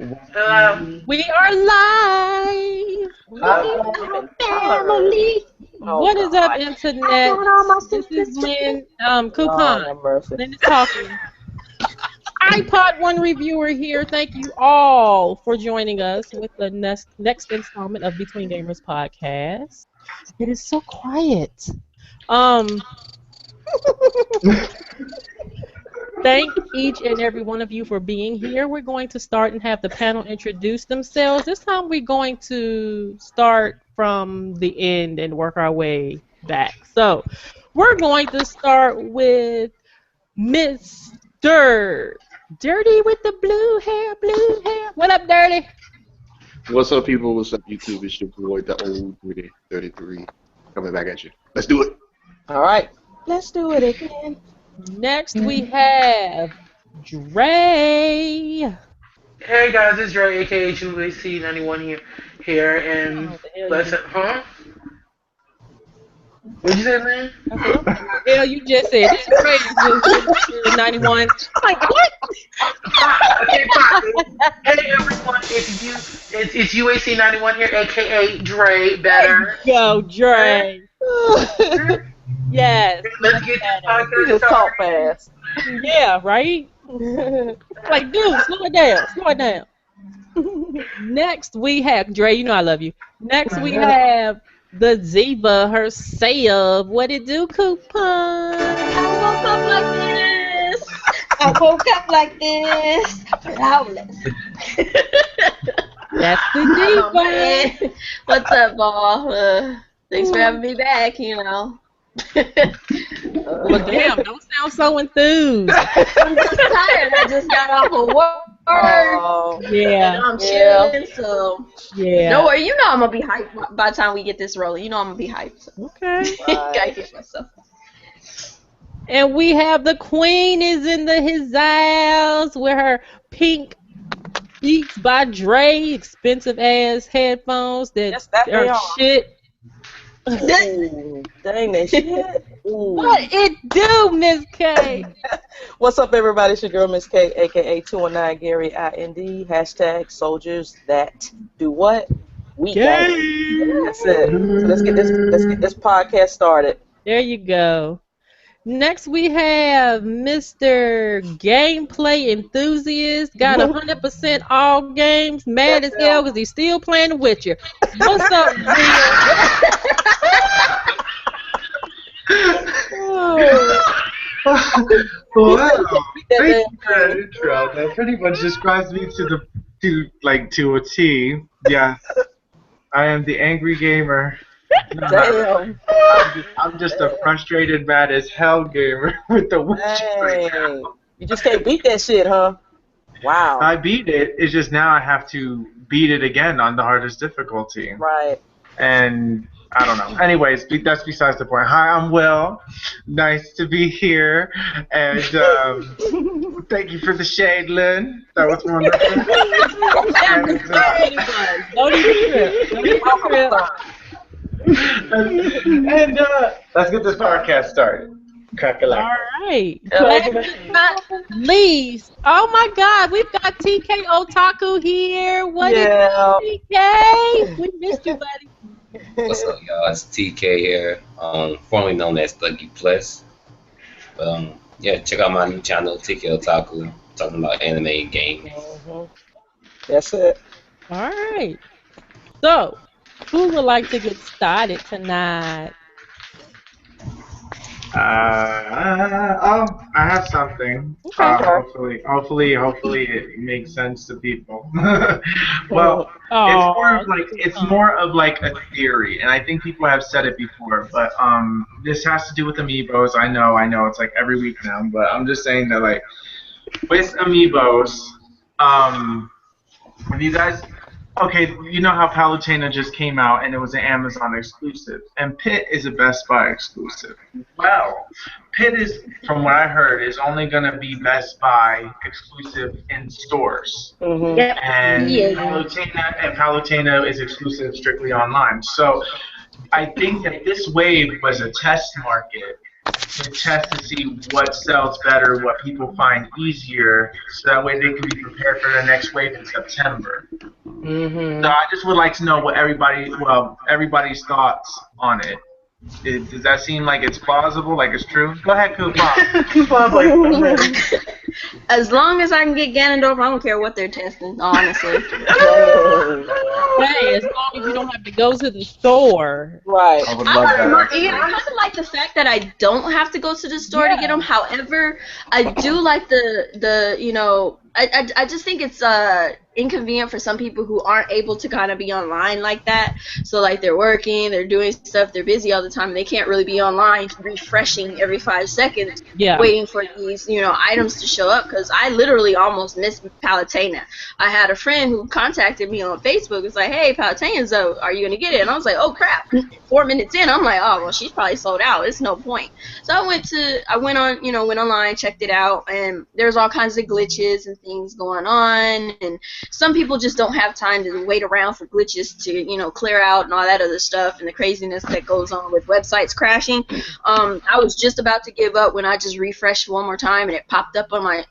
We are live. Family. What is up, internet? This is Lynn. Kuuppon. Lynn is talking. iPod One reviewer here. Thank you all for joining us with the next installment of Between Gamers podcast. It is so quiet. Thank each and every one of you for being here. We're going to start and have the panel introduce themselves. This time we're going to start from the end and work our way back. So we're going to start with Mr. Dirty with the blue hair. What up, Dirty? What's up, people? What's up, YouTube? It's your boy, the old 33, coming back at you. Let's do it. All right, let's do it again. Next we have Dre. Hey guys, it's Dre, aka UAC91 here, and let's What'd you say, man? Hell, you just said it's Dre, 91. I'm like, what? Okay, fine. Hey everyone, it's UAC91 here, aka Dre. Better. Go, Dre. Yes. Let's get this podcast Just talk started. fast. Yeah, right? Like, dude, slow it down. Next we have, Dre, you know I love you. Next we have the Ziva herself. What it do, Kuuppon? I woke up like this. Flawless. That's the Ziva. What's up, all? Thanks for having me back, you know. Well, damn, don't sound so enthused. I'm just tired. I just got off of work. Yeah. And I'm chilling, so. Yeah. Don't worry, you know I'm going to be hyped by the time we get this rolling. You know I'm going to be hyped. So. Okay. Gotta get myself. And we have the queen is in his house with her pink Beats by Dre, expensive ass headphones that are shit. Ooh, dang that shit. Ooh. What it do, Miss K? What's up, everybody? It's your girl, Miss K, aka 219 Gary IND. Hashtag soldiers that do what? We gang. That's it. So let's get this podcast started. There you go. Next we have Mr. Gameplay Enthusiast. Got 100% all games. Mad as hell because he's still playing The Witcher. What's up, Zia? Wow. Thank you for that intro. That pretty much describes me to a T. Yeah. I am the angry gamer. Damn. I'm just a frustrated, mad as hell gamer with The Witcher. Dang. You just can't beat that shit, huh? Wow. I beat it. It's just now I have to beat it again on the hardest difficulty. Right. And I don't know. Anyways, that's besides the point. Hi, I'm Will. Nice to be here. And thank you for the shade, Lynn. That was wonderful. Don't even trip. And let's get this podcast started. Crack-a-lack. All right. Last but not least, oh my God, we've got TK Otaku here. What is up, TK? We missed you, buddy. What's up, y'all? It's TK here, formerly known as Thuggy Plus. Yeah, check out my new channel, TK Otaku, talking about anime and gaming. That's it. All right. So, who would like to get started tonight? I have something. Okay. Hopefully it makes sense to people. Well, it's more of like a theory, and I think people have said it before. But this has to do with Amiibos. I know. It's like every week now, but I'm just saying that like with Amiibos, when you guys. Okay, you know how Palutena just came out and it was an Amazon exclusive, and Pit is a Best Buy exclusive. Well, Pit is, from what I heard, is only going to be Best Buy exclusive in stores, and Palutena is exclusive strictly online. So I think that this wave was a test market and test to see what sells better, what people find easier, so that way they can be prepared for the next wave in September. Mm-hmm. So I just would like to know what everybody's thoughts on it. Does that seem like it's plausible, like it's true? Go ahead, Kuuppon. Coupon's like, I'm ready. As long as I can get Ganondorf, I don't care what they're testing, honestly. Hey, as long as you don't have to go to the store. Right. I would love that. I kind of like the fact that I don't have to go to the store to get them. However, I do like the you know, I just think it's inconvenient for some people who aren't able to kind of be online like that. So like they're working, they're doing stuff, they're busy all the time, and they can't really be online refreshing every 5 seconds, waiting for these, you know, items to show up. Because I literally almost missed Palutena. I had a friend who contacted me on Facebook. It's like, hey, Palutena's up, are you gonna get it? And I was like, oh crap. 4 minutes in, I'm like, oh well, she's probably sold out. It's no point. So I went online, checked it out, and there's all kinds of glitches and things going on, and some people just don't have time to wait around for glitches to, you know, clear out and all that other stuff and the craziness that goes on with websites crashing. I was just about to give up when I just refreshed one more time and it popped up on my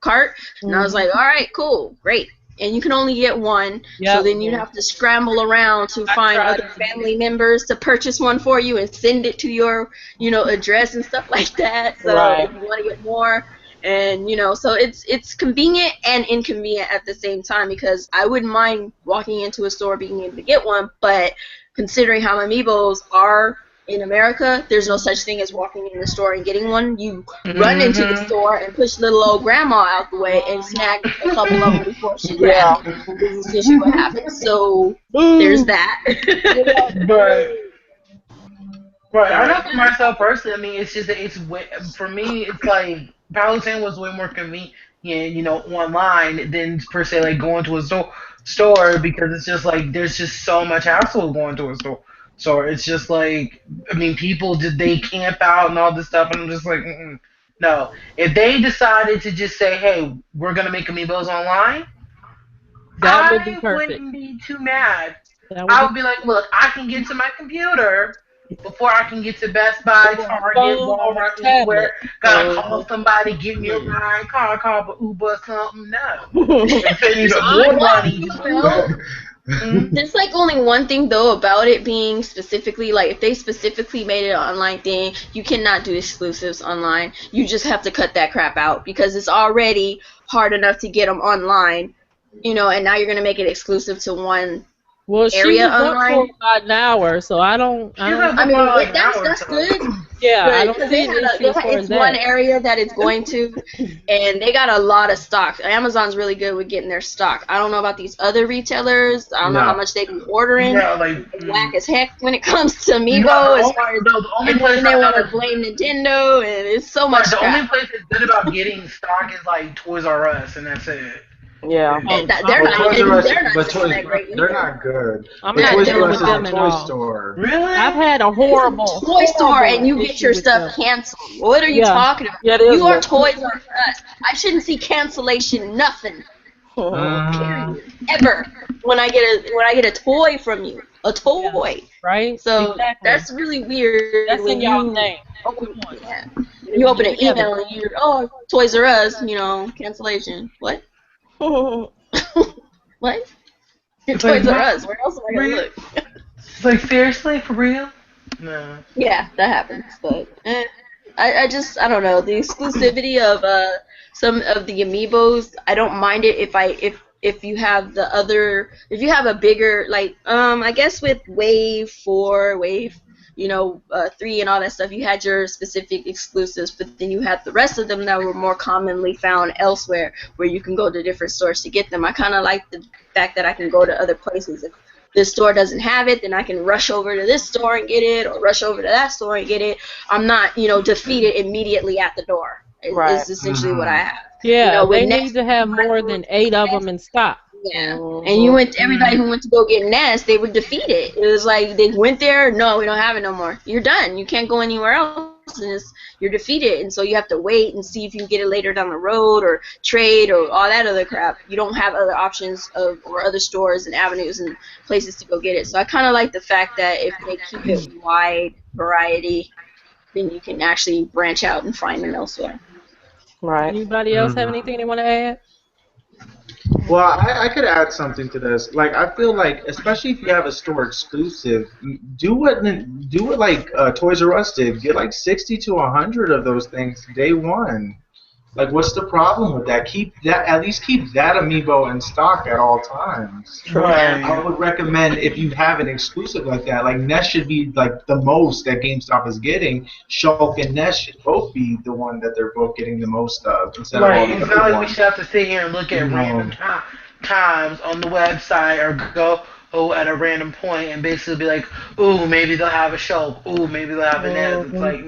cart, and I was like, all right, cool, great. And you can only get one, so then you'd have to scramble around to find other family members to purchase one for you and send it to your, you know, address and stuff like that. So if you want to get more, and you know, so it's convenient and inconvenient at the same time, because I wouldn't mind walking into a store being able to get one, but considering how Amiibos are in America, there's no such thing as walking in the store and getting one. You run into the store and push little old grandma out the way and snag a couple of them before she grabs them. This is usually what happens. So there's that. But I know for myself personally, I mean, it's just that for me, it's like Palutena was way more convenient, you know, online than per se like going to a store, because it's just like there's just so much hassle going to a store. So it's just like, I mean, people they camp out and all this stuff, and I'm just like, no. If they decided to just say, hey, we're gonna make Amiibos online, that would be perfect. I wouldn't be too mad. I would be like, look, I can get to my computer before I can get to Best Buy, Target, Walmart, anywhere. Gotta call somebody, give me a ride, call Uber, something. No. More money. There's like only one thing though about it being specifically, like if they specifically made it an online thing, you cannot do exclusives online. You just have to cut that crap out, because it's already hard enough to get them online, you know, and now you're gonna make it exclusive to one area online. For about an hour, so I mean, that's good. Yeah, but I don't see it's one area that it's going to, and they got a lot of stock. Amazon's really good with getting their stock. I don't know about these other retailers. I don't know how much they be ordering. Yeah, like whack as heck when it comes to Amiibo. As far as and then they want to blame Nintendo, and it's so much. The only place that's good about getting stock is like Toys R Us, and that's it. Yeah, and they're not good. I'm not dealing with them at all. Toy store. Really? I've had a horrible toy store, and you get your stuff canceled. What are you talking about? Yeah, you are Toys R Us. I shouldn't see cancellation, nothing. Period. Ever. When I get a toy from you, a toy. Right. So that's really weird. That's in your name. You open an email and you're Toys R Us, you know, cancellation. What? What? Your Toys R Us. Where else am I gonna look? Like, seriously, for real? No. Yeah, that happens, but I don't know, the exclusivity of some of the Amiibos. I don't mind it if you have if you have a bigger, like I guess with Wave 4, Wave 3 and all that stuff, you had your specific exclusives, but then you had the rest of them that were more commonly found elsewhere, where you can go to different stores to get them. I kind of like the fact that I can go to other places. If this store doesn't have it, then I can rush over to this store and get it, or rush over to that store and get it. I'm not, defeated immediately at the door. It's essentially what I have. Yeah, they need to have more than 8 of them in stock. Yeah, and everybody who went to go get Nest, they were defeated. It was like they went there, no, we don't have it no more. You're done. You can't go anywhere else you're defeated, and so you have to wait and see if you can get it later down the road or trade or all that other crap. You don't have other options or other stores and avenues and places to go get it. So I kind of like the fact that if they keep it wide variety, then you can actually branch out and find them elsewhere. Right. Anybody else have anything they want to add? Well, I could add something to this. Like, I feel like, especially if you have a store exclusive, do what like Toys R Us did. Get like 60 to 100 of those things day one. Like, what's the problem with that? At least keep that amiibo in stock at all times. Right. I would recommend if you have an exclusive like that, like Ness should be like the most that GameStop is getting. Shulk and Ness should both be the one that they're both getting the most of. Instead of all the It's other not like we ones. should have to sit here and look at random times on the website or go at a random point and basically be like, ooh, maybe they'll have a Shulk. Ooh, maybe they'll have an Ness. It's like,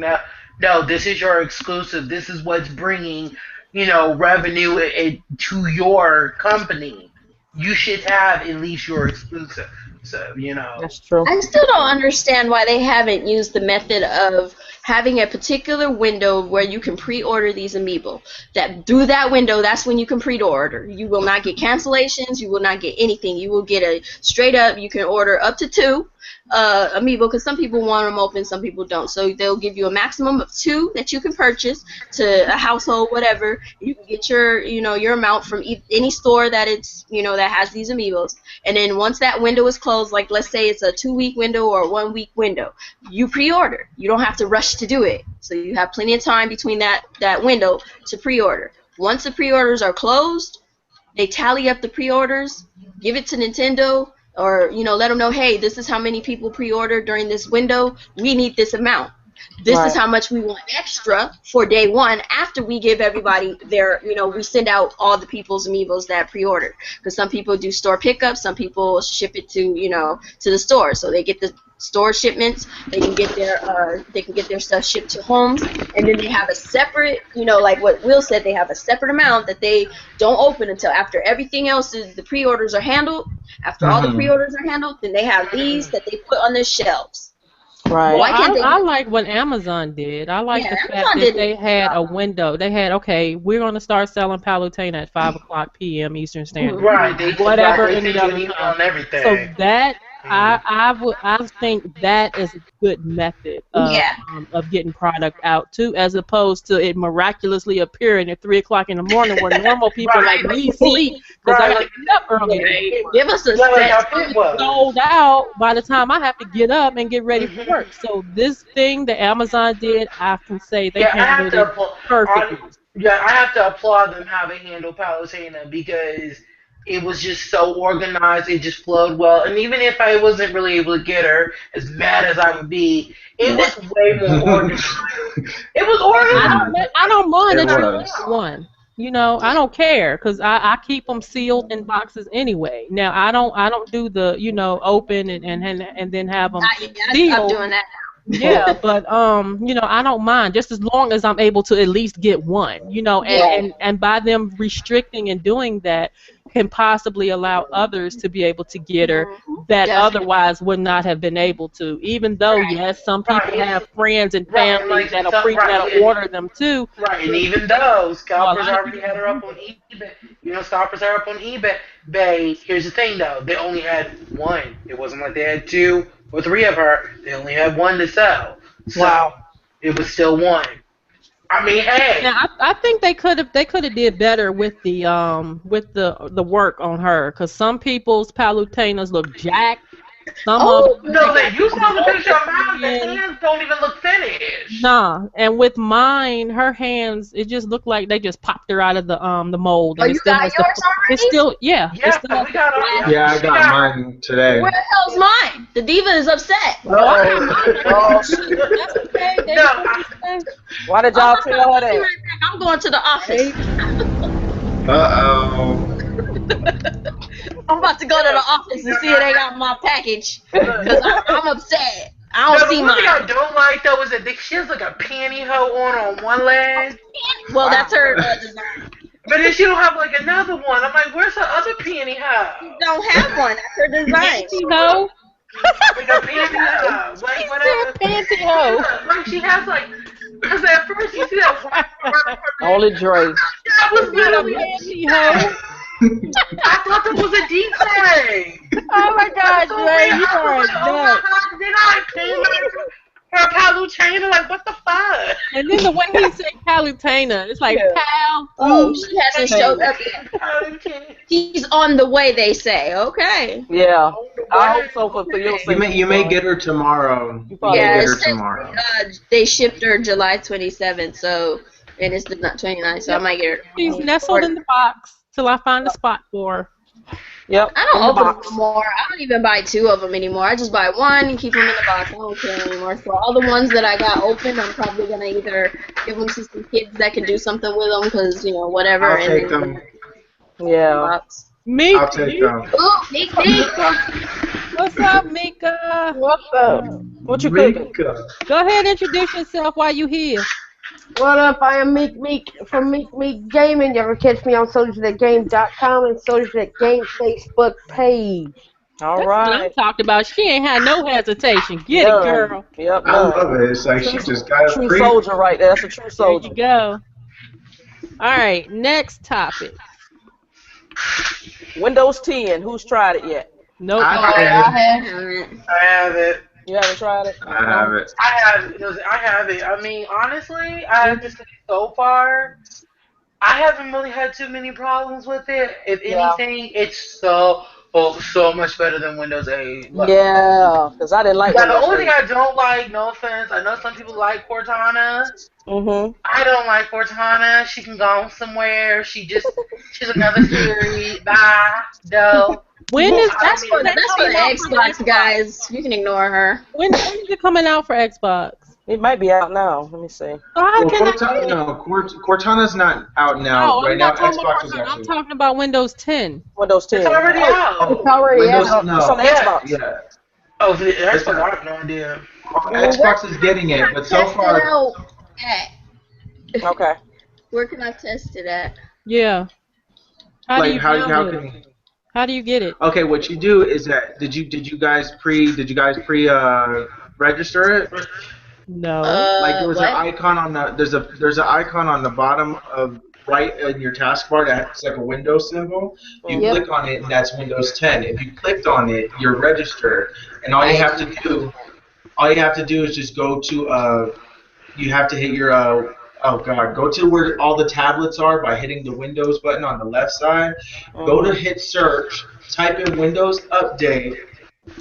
no, this is your exclusive. This is what's bringing, revenue to your company. You should have at least your exclusive. So, That's true. I still don't understand why they haven't used the method of having a particular window where you can pre-order these amiibo. That through that window, that's when you can pre-order. You will not get cancellations. You will not get anything. You will get a straight up. You can order up to 2 amiibo because some people want them open, some people don't. So they'll give you a maximum of 2 that you can purchase to a household, whatever. You can get your amount from any store that that has these amiibos. And then once that window is closed, like let's say it's a 2-week window or a 1-week window, you pre-order. You don't have to rush to do it. So you have plenty of time between that window to pre-order. Once the pre-orders are closed, they tally up the pre-orders, give it to Nintendo, or let them know, hey, this is how many people pre-ordered during this window. We need this amount. This is how much we want extra for day one after we give everybody their, we send out all the people's amiibos that pre-ordered. Because some people do store pickup, some people ship it to, to the store. So they get the store shipments, they can get their stuff shipped to homes, and then they have a separate, like what Will said, they have a separate amount that they don't open until after everything else the pre-orders are handled. After all the pre-orders are handled, then they have these that they put on their shelves. Right. Well, I like what Amazon did. I like the fact that they had a window. They had, okay, we're going to start selling Palutena at 5 o'clock p.m. Eastern Standard. Right. Whatever. They send on everything. So that, I think that is a good method of getting product out too, as opposed to it miraculously appearing at 3 o'clock in the morning where normal people like me sleep because I got to get up early. Give us a set. Sold out by the time I have to get up and get ready for work. So this thing that Amazon did, I can say they handled it perfectly. I have to applaud them how they handled Palutena because it was just so organized. It just flowed well. And even if I wasn't really able to get her, as mad as I would be, it was way more organized. It was organized. I don't mind that you get one. I don't care because I keep them sealed in boxes anyway. Now I don't do the open and then have them sealed. I'm doing that now. Yeah, but I don't mind just as long as I'm able to at least get one. And by them restricting and doing that can possibly allow others to be able to get her that otherwise would not have been able to. Even though yes, some people have friends and families that'll order them too. Right, and even though scalpers already had her up on eBay, scalpers are up on eBay. Here's the thing though, they only had one. It wasn't like they had 2 or 3 of her. They only had one to sell. So it was still one. I mean, hey. Now, I think they could have did better with the work on her, because some people's Palutenas look jacked. Some of them, you saw the picture of mine. The hands don't even look finished. Nah, and with mine, her hands, it just looked like they just popped her out of the mold. And you got yours already? It's still, Yeah, we got ours. Yeah, I got mine today. Where the hell's mine? The diva is upset. That's okay. Why did y'all tell her that? I'm going to the office. I'm about to go to the office and see if they got my package, because I'm upset. I don't see mine. What I don't like though is that she has like a pantyhose on one leg. Well, that's her design. But then she don't have like another one. I'm like, where's her other pantyhose? She don't have one. That's her design. Pantyhose? Like a pantyhose. Like whatever. Pantyhose. Like she has like Because at first you see that white part. Only Dre. That was literally a Pantyhose. I thought that was a DJ. Oh my God, Dre, you are a Oh my nut. God, did I came her Paluchana? Like, what the fuck? And then the way he said Palutena, it's like pal. Oh, she hasn't showed up yet. She's on the way, they say. Okay. Yeah. I hope so for your sake. You may get her tomorrow. You probably Yeah, may get it her says, tomorrow. they shipped her July 27th, so and it's not 29th, so I might get her. She's nestled in the box till I find a spot for her. Yep. I don't open them more. I don't even buy 2 of them anymore. I just buy 1 and keep them in the box. I don't care anymore. So all the ones that I got open, I'm probably gonna either give them to some kids that can do something with them, because whatever. I'll take them. Yeah. Meek. I'll take them. Ooh, Meek. What's up, Mika? What's up? What you cooking? Go ahead and introduce yourself while you here. What up? I am Meek from MeekMeekGaming. You ever catch me on SoldierThatGame.com and SoldierThatGame Facebook page. All That's what I'm right. talking about. She ain't had no hesitation. Get it, girl. Yep. I love it. It's like she just got a True free. soldier right there. That's a true There soldier. you go. All right, next topic. Windows 10. Who's tried it yet? Nope. I have it. You haven't tried it? have it. I have it. I mean, honestly, I have to say so far, I haven't really had too many problems with it. If anything, it's so much better than Windows 8. Like, Yeah, because I didn't like yeah, the Windows only thing 8. I don't like, no offense, I know some people like Cortana. I don't like Cortana. She can go somewhere. She's another series. Bye. No. That's for the Xbox guys. You can ignore her. When is it coming out for Xbox? It might be out now. Let me see. Cortana's not out now. No, Right I'm now, not talking Xbox about is Cortana. I'm actually. talking about Windows 10. Windows 10. It's already out. It's already Windows, out. no. It's on the Xbox. Yeah. Oh, for the Xbox, I have no idea. Xbox is getting it, but so Test it far. out at. Okay. Where can I test it at? Yeah. How do you download it? can? How do you get it? Okay, what you do is that did you guys pre register it? No. Like there was what? an icon on the there's an icon on the bottom of right in your taskbar that's like a Windows symbol. You click on it and that's Windows 10. If you clicked on it, you're registered, and all you have to do is just go to you have to hit your go to where all the tablets are by hitting the Windows button on the left side. Go to hit search, type in Windows Update,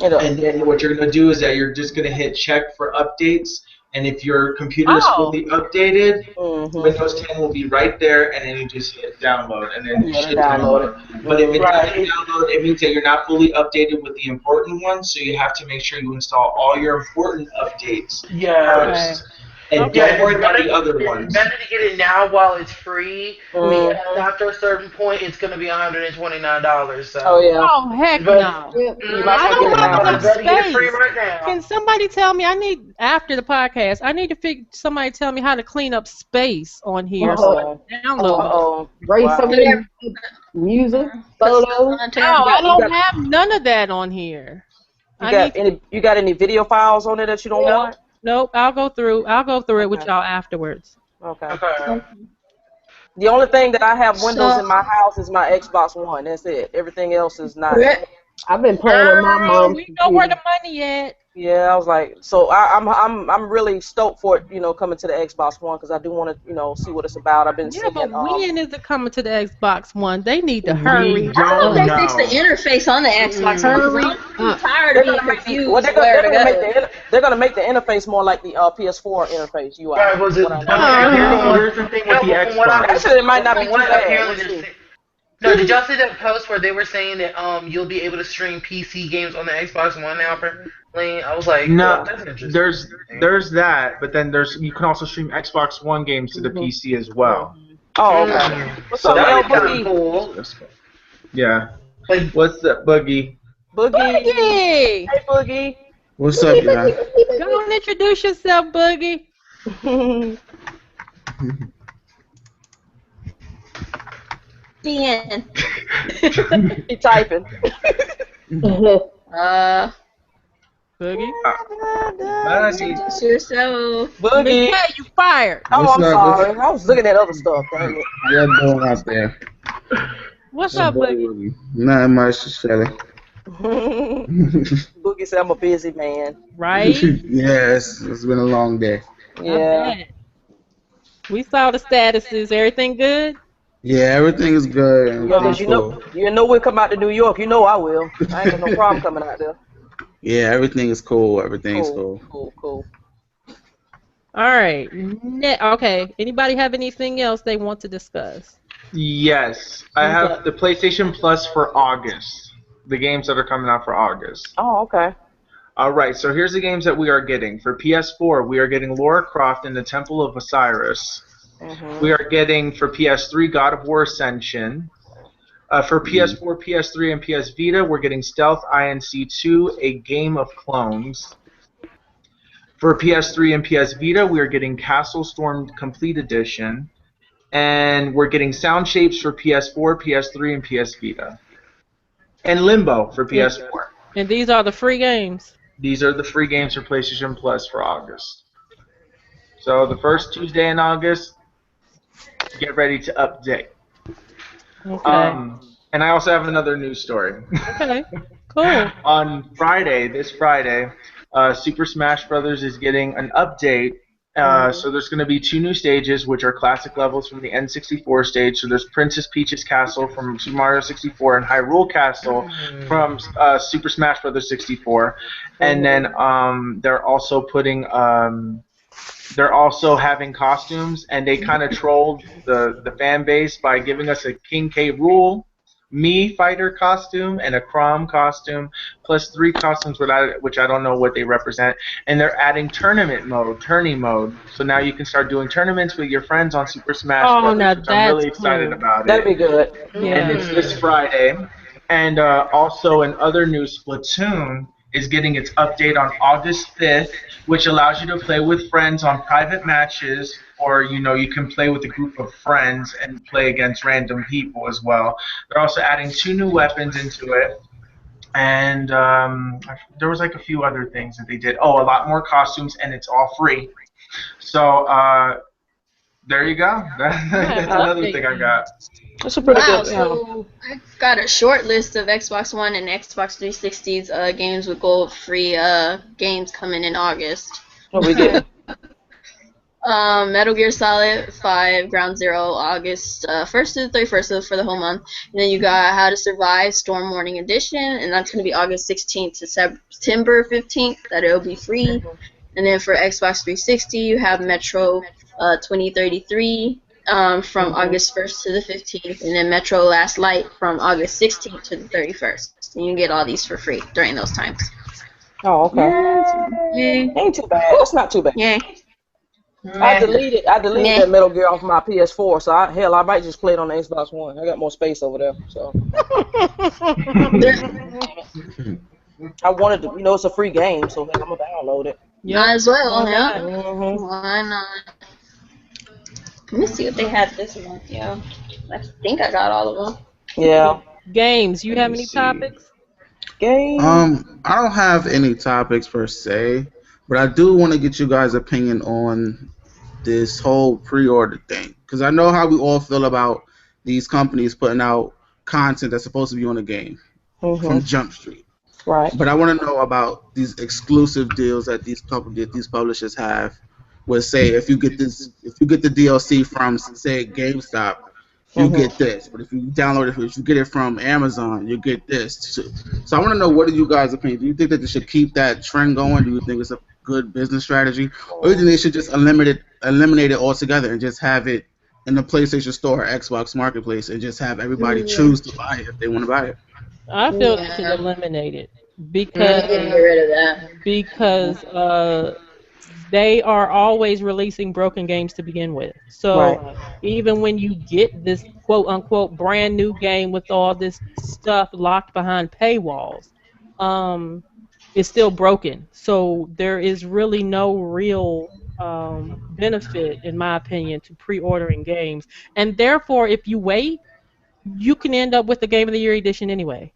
and then what you're going to do is that you're just going to hit check for updates. And if your computer is fully updated, Windows 10 will be right there, and then you just hit download, and then it should download it. But if it doesn't download, it means that you're not fully updated with the important ones, so you have to make sure you install all your important updates first. And don't worry about the other ones. It's better to get it now while it's free. Because after a certain point, it's going to be $129. So. Oh, yeah. Oh, heck no. I don't have enough space. Can somebody tell me? After the podcast, I need to somebody tell me how to clean up space on here. So I can download it. Rate some music, photos. No, I don't have none of that on here. You got any video files on it that you don't want? Nope, I'll go through it with y'all afterwards. Okay. The only thing that I have Windows in my house is my Xbox One. That's it. Everything else is not. I've been playing with my mom. We know where the money at. Yeah, I was like, so I'm really stoked for it, coming to the Xbox One because I do want to, see what it's about. I've been seeing. But when is it coming to the Xbox One? They need to hurry. I hope they fix the interface on the Xbox One. I'm tired of being confused. Well, they're gonna make the interface more like the PS4 interface UI. Here's the thing with the Xbox. Actually, it might not be too bad. No, did y'all see that post where they were saying that you'll be able to stream PC games on the Xbox One now? I was like, no, that's interesting. There's that, but then you can also stream Xbox One games to the PC as well. Oh, okay. What's up, LBoogie? Cool. Yeah. What's up, Boogie? Boogie. Hey, Boogie. What's up, y'all? Go and introduce yourself, Boogie. Dan. He typing. Boogie. Introduce yourself. Boogie. Hey, you fired. Oh, What's I'm up? sorry. I was looking at other stuff. Dang it. How y'all doing out there? What's It's your up, boy Boogie? Woogie. Nothing much, just chilling. Boogie said I'm a busy man. Right? Yes, it's been a long day. Yeah. I bet. We saw the statuses. Everything good? Yeah, everything is good and Yeah, pretty because cool. you know we'll come out to New York. You know I will. I ain't got no problem coming out there. Yeah, everything is cool. Everything's Cool, cool. cool, cool. All right. Okay. Anybody have anything else they want to discuss? Yes, I Who's have up? the PlayStation Plus for August. The games that are coming out for August. Oh, okay. All right, so here's the games that we are getting. For PS4, we are getting Lara Croft in the Temple of Osiris. We are getting for PS3 God of War Ascension. For PS4, PS3, and PS Vita, we're getting Stealth Inc. 2, A Game of Clones. For PS3 and PS Vita, we are getting Castle Storm Complete Edition. And we're getting Sound Shapes for PS4, PS3, and PS Vita. And Limbo for PS4. And these are the free games. These are the free games for PlayStation Plus for August. So the first Tuesday in August, get ready to update. Okay. And I also have another news story. Okay. Cool. On Friday, this Friday, Super Smash Bros. Is getting an update. So there's going to be 2 new stages, which are classic levels from the N64 stage. So there's Princess Peach's Castle from Super Mario 64 and Hyrule Castle from Super Smash Bros. 64. And then they're also putting they're also having costumes, and they kind of trolled the fan base by giving us a King K. Rool Mii fighter costume and a Chrom costume, plus 3 costumes which I don't know what they represent. And they're adding tournament mode, tourney mode. So now you can start doing tournaments with your friends on Super Smash Bros., now which I'm really excited about. That'd be good. Yeah. And it's this Friday. And also in other news, Splatoon is getting its update on August 5th, which allows you to play with friends on private matches, or you can play with a group of friends and play against random people as well. They're also adding 2 new weapons into it, and there was like a few other things that they did. Oh, a lot more costumes, and it's all free. So there you go. That's another thing I got. That's a pretty good. So I've got a short list of Xbox One and Xbox 360's games with gold-free games coming in August. What we get? Metal Gear Solid 5 Ground Zero, August 1st to the 31st for the whole month. And then you got How to Survive Storm Warning Edition, and that's going to be August 16th to September 15th. That'll be free. And then for Xbox 360, you have Metro 2033 from August 1st to the 15th, and then Metro Last Light from August 16th to the 31st. And you can get all these for free during those times. Oh, okay. Yeah. Ain't too bad. That's not too bad. Yeah. I deleted that Metal Gear off my PS4, so I might just play it on the Xbox One. I got more space over there, so. I wanted to, it's a free game, so I'm gonna download it. Might as well, yeah. Mm-hmm. Why not? Let me see what they had this month, yeah. I think I got all of them. Yeah. Games. You have any topics? Games. I don't have any topics per se, but I do want to get you guys' opinion on this whole pre-order thing, because I know how we all feel about these companies putting out content that's supposed to be on the game from Jump Street. Right. But I want to know about these exclusive deals that these publishers have. Where say if you get the DLC from say GameStop, you get this. But if you download it, if you get it from Amazon, you get this. So I want to know, what are you guys' opinion? Do you think that they should keep that trend going? Do you think it's a good business strategy, or do you think they should just eliminate it altogether and just have it in the PlayStation Store or Xbox Marketplace and just have everybody choose to buy it if they want to buy it? I feel they should eliminate it because Get rid of that. because they are always releasing broken games to begin with. So even when you get this quote unquote brand new game with all this stuff locked behind paywalls, it's still broken. So there is really no real benefit, in my opinion, to pre-ordering games. And therefore, if you wait, you can end up with the Game of the Year edition anyway.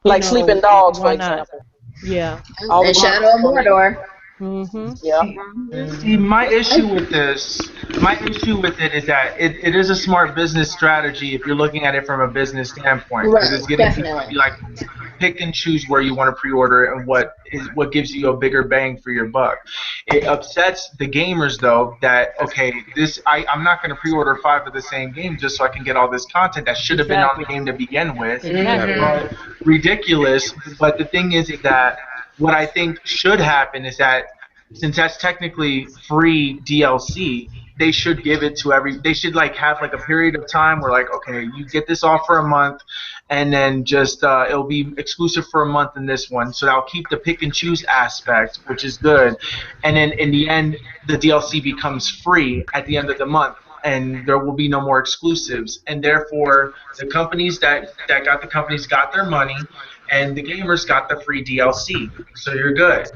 Like Sleeping Dogs, for example. Yeah. All the And Shadow of Mordor. Mm-hmm. Yeah. See, my issue with it is that it is a smart business strategy if you're looking at it from a business standpoint, because Right, it's getting people to definitely. be like, pick and choose where you want to pre-order and what gives you a bigger bang for your buck. It upsets the gamers though that okay, I'm not going to pre-order 5 of the same game just so I can get all this content that should have been on the game to begin with. Exactly. Ridiculous. But the thing is that what I think should happen is that since that's technically free DLC, they should give it to they should like have like a period of time where like, okay, you get this off for a month and then just it'll be exclusive for a month in this one. So that'll keep the pick and choose aspect, which is good. And then in the end, the DLC becomes free at the end of the month, and there will be no more exclusives. And therefore, the companies that got the companies got their money, and the gamers got the free DLC. So you're good.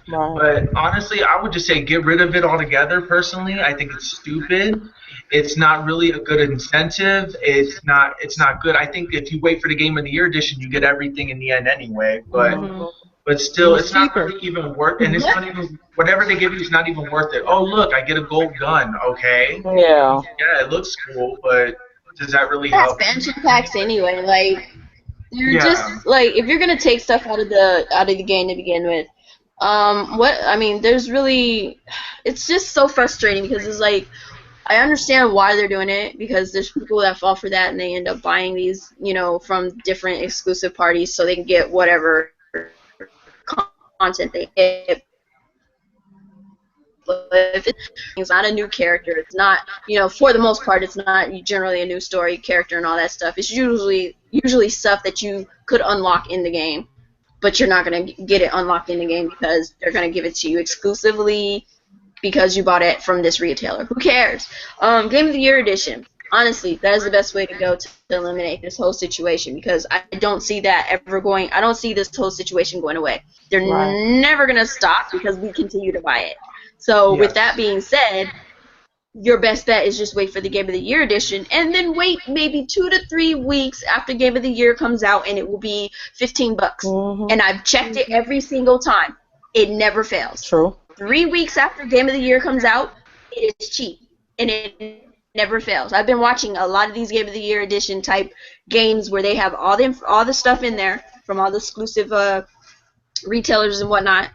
Right. But honestly, I would just say get rid of it altogether. Personally, I think it's stupid. It's not really a good incentive. It's not good. I think if you wait for the Game of the Year edition, you get everything in the end anyway. But still, it's not really even worth. And it's not even whatever they give you is not even worth it. Oh look, I get a gold gun. Okay. Yeah. Yeah, it looks cool, but does that really That's help? expansion packs anyway. Like you're just like if you're gonna take stuff out of the game to begin with. There's really, it's just so frustrating because it's like, I understand why they're doing it because there's people that fall for that and they end up buying these, from different exclusive parties so they can get whatever content they get. But if it's not a new character, it's not, for the most part, it's not generally a new story character and all that stuff. It's usually stuff that you could unlock in the game. But you're not going to get it unlocked in the game because they're going to give it to you exclusively because you bought it from this retailer. Who cares? Game of the Year edition. Honestly, that is the best way to go to eliminate this whole situation because I don't see that ever going. I don't see this whole situation going away. They're never going to stop because we continue to buy it. So with that being said, your best bet is just wait for the Game of the Year edition and then wait maybe 2 to 3 weeks after Game of the Year comes out and it will be $15. And I've checked it every single time. It never fails. True. 3 weeks after Game of the Year comes out, it is cheap and it never fails. I've been watching a lot of these Game of the Year edition type games where they have all the stuff in there from all the exclusive retailers and whatnot,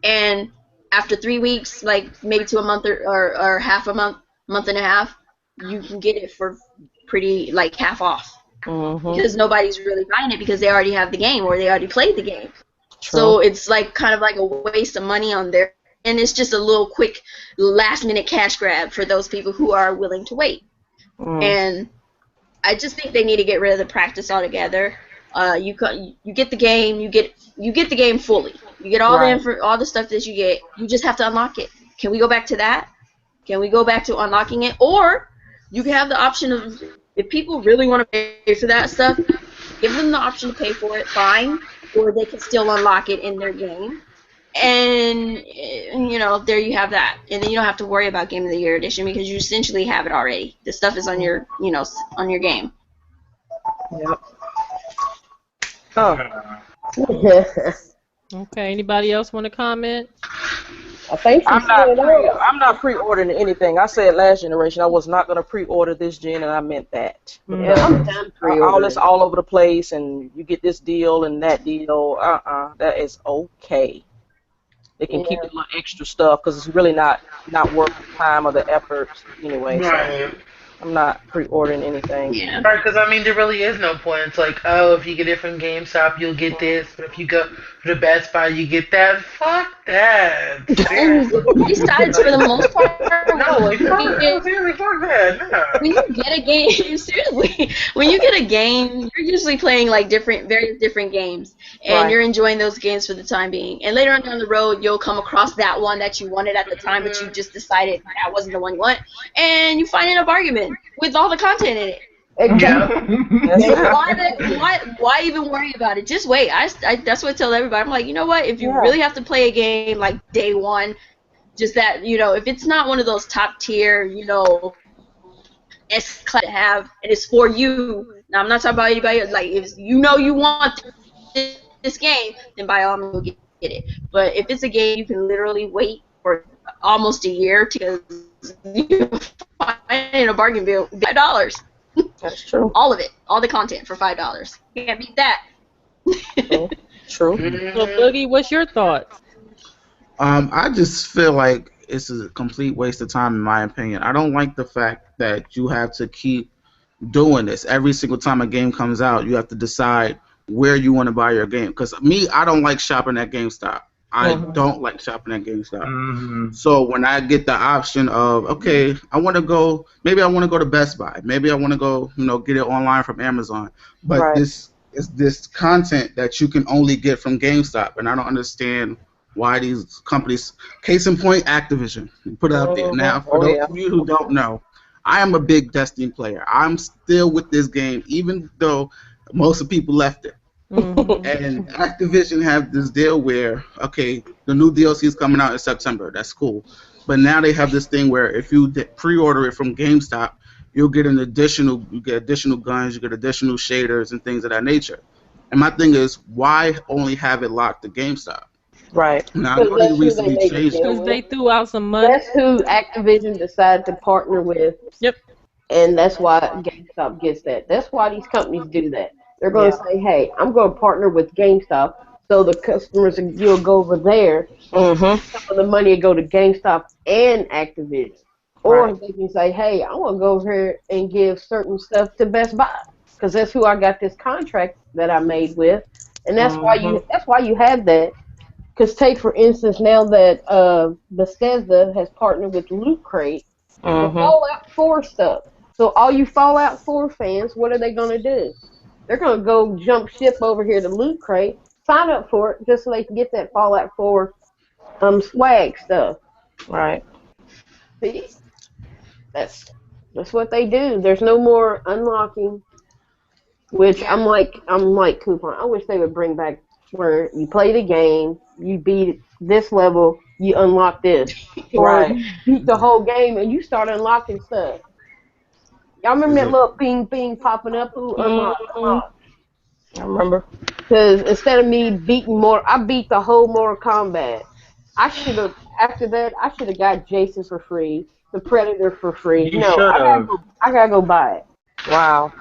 and after 3 weeks, like maybe to a month or half a month and a half, you can get it for pretty, like, half off. Because nobody's really buying it because they already have the game or they already played the game. True. So it's like kind of like a waste of money on there. And it's just a little quick last-minute cash grab for those people who are willing to wait. And I just think they need to get rid of the practice altogether. You get the game, you get the game fully. You get all all the stuff that you get. You just have to unlock it. Can we go back to that? Can we go back to unlocking it? Or you can have the option of, if people really want to pay for that stuff, give them the option to pay for it, fine. Or they can still unlock it in their game. And, there you have that. And then you don't have to worry about Game of the Year edition because you essentially have it already. The stuff is on your, on your game. Yep. Oh. Okay, anybody else want to comment? I think I'm not pre-ordering anything. I said last generation I was not going to pre-order this gen, and I meant that. Yeah, I'm done pre-ordering. All this all over the place, and you get this deal and that deal. That is okay. They can keep a little extra stuff because it's really not worth the time or the effort anyway. So I'm not pre-ordering anything. Yeah. Right, because there really is no point. It's like, oh, if you get it from GameStop, you'll get this. But if you go to the Best Buy, you get that. Fuck that. These sites, for the most part, fuck that. When you get a game, seriously, when you get a game, you're usually playing like various different games, and you're enjoying those games for the time being. And later on down the road, you'll come across that one that you wanted at the time, but you just decided that wasn't the one you want, and you find it up argument with all the content in it. Why even worry about it? Just wait. That's what I tell everybody. I'm like, you know what? If you really have to play a game like day one, just that, if it's not one of those top tier, S class to have, and it's for you. Now I'm not talking about anybody else. Like, if you want this game, then by all means go get it. But if it's a game you can literally wait for almost a year to you find in a bargain bin $5. That's true. All of it, all the content for $5. You can't beat that. True. So, Boogie, what's your thoughts? I just feel like it's a complete waste of time, in my opinion. I don't like the fact that you have to keep doing this. Every single time a game comes out, you have to decide where you want to buy your game. Because me, I don't like shopping at GameStop. I don't like shopping at GameStop. So when I get the option of, okay, I want to go, maybe I want to go to Best Buy. Maybe I want to go, get it online from Amazon. But this is this content that you can only get from GameStop, and I don't understand why these companies, case in point, Activision, put it out there. Now, for those of you who don't know, I am a big Destiny player. I'm still with this game, even though most of the people left it. And Activision have this deal where, okay, the new DLC is coming out in September. That's cool. But now they have this thing where if you pre-order it from GameStop, you get additional guns, you get additional shaders and things of that nature. And my thing is, why only have it locked to GameStop? Right. Now, I know they recently changed it. Because they threw out some money. That's who Activision decided to partner with. Yep. And that's why GameStop gets that. That's why these companies do that. They're going to say, hey, I'm going to partner with GameStop, so the customers, you'll go over there. Some of the money will go to GameStop and Activision. Or they can say, hey, I want to go over here and give certain stuff to Best Buy, because that's who I got this contract that I made with. And that's why you have that. Because take, for instance, now that Bethesda has partnered with Loot Crate, the Fallout 4 stuff. So all you Fallout 4 fans, what are they going to do? They're going to go jump ship over here to Loot Crate, sign up for it, just so they can get that Fallout 4 swag stuff. Right. See? That's what they do. There's no more unlocking, which I'm like Kuuppon. I wish they would bring back where you play the game, you beat this level, you unlock this. Or you beat the whole game and you start unlocking stuff. Y'all remember that little bing popping up? Unlock. I remember. Because instead of me beating I beat the whole Mortal Kombat. After that, I should have got Jason for free, the Predator for free. I gotta go buy it. Wow.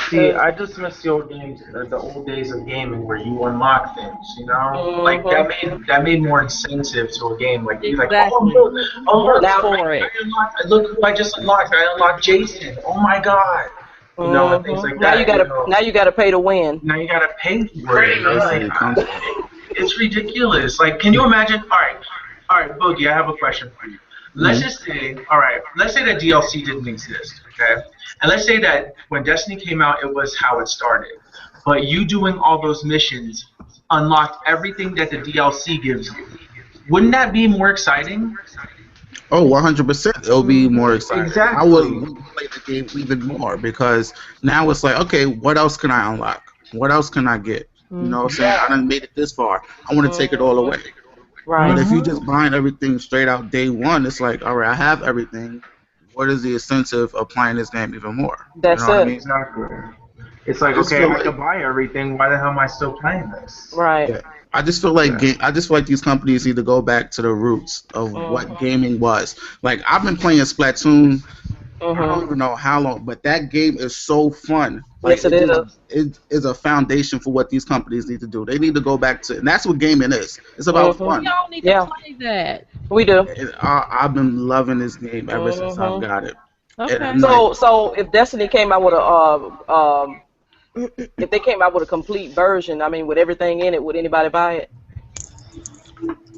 See, I just miss the old games, the old days of gaming where you unlock things, Like that made more incentive to a game. Like you're like, look who I just unlocked. I unlocked Jason. Oh my god. And things like that. Now you gotta pay to win. Now you gotta pay for it. It's ridiculous. Like, can you imagine? All right, Boogie, I have a question for you. Let's just say, let's say that DLC didn't exist, okay? And let's say that when Destiny came out, it was how it started. But you doing all those missions unlocked everything that the DLC gives you. Wouldn't that be more exciting? Oh, 100%. It'll be more exciting. Exactly. I would play the game even more because now it's like, okay, what else can I unlock? What else can I get? You know what I'm saying? I done made it this far. I want to take it all away. Right. But if you just buying everything straight out day one, it's like, all right, I have everything. What is the incentive of playing this game even more? That's you know it. What I mean? Exactly. It's like, okay, I can buy everything. Why the hell am I still playing this? Right. Yeah. I just feel like these companies need to go back to the roots of what gaming was. Like I've been playing Splatoon. I don't even know how long, but that game is so fun. Like, Yes, it is. It is a foundation for what these companies need to do. They need to go back to, and that's what gaming is. It's about fun. We all need to play that. We do. I've been loving this game ever since I've got it. Okay. So if Destiny came out with if they came out with a complete version, I mean, with everything in it, would anybody buy it?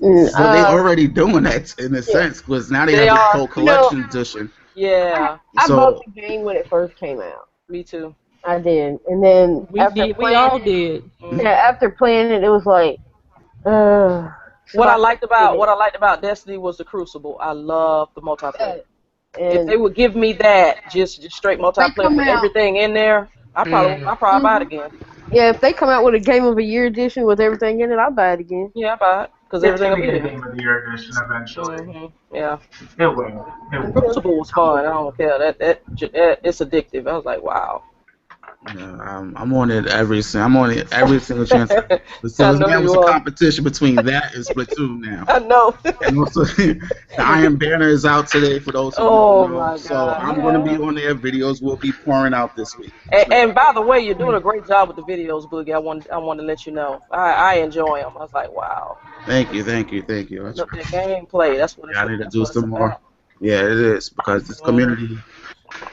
Well, they already doing that in a sense, because now they have this whole collection edition. Yeah. I bought the game when it first came out. Me too. I did, and then we all did. Yeah, after playing it, it was like, What I liked about Destiny was the Crucible. I love the multiplayer. If they would give me that, just straight multiplayer with everything in there, I probably buy it again. Yeah, if they come out with a Game of the Year edition with everything in it, I'll buy it again. Yeah, I buy it because everything will be a there. Game of the Year edition eventually. Yeah. It will. The Crucible was fun. I don't care. That it's addictive. I was like, wow. Yeah, I'm on it I'm on it every single chance. So I know now it's you a are. competition between that and Splatoon now. I know. And also, the Iron Banner is out today for those who Oh don't know. my So God. I'm going to be on there. Videos will be pouring out this week. And by the way, you're doing a great job with the videos, Boogie. I want to let you know. I enjoy them. I was like, wow. Thank you. That's Look, the gameplay. That's what yeah, I need to do it's some more. about. Yeah, it is because this Mhm. community.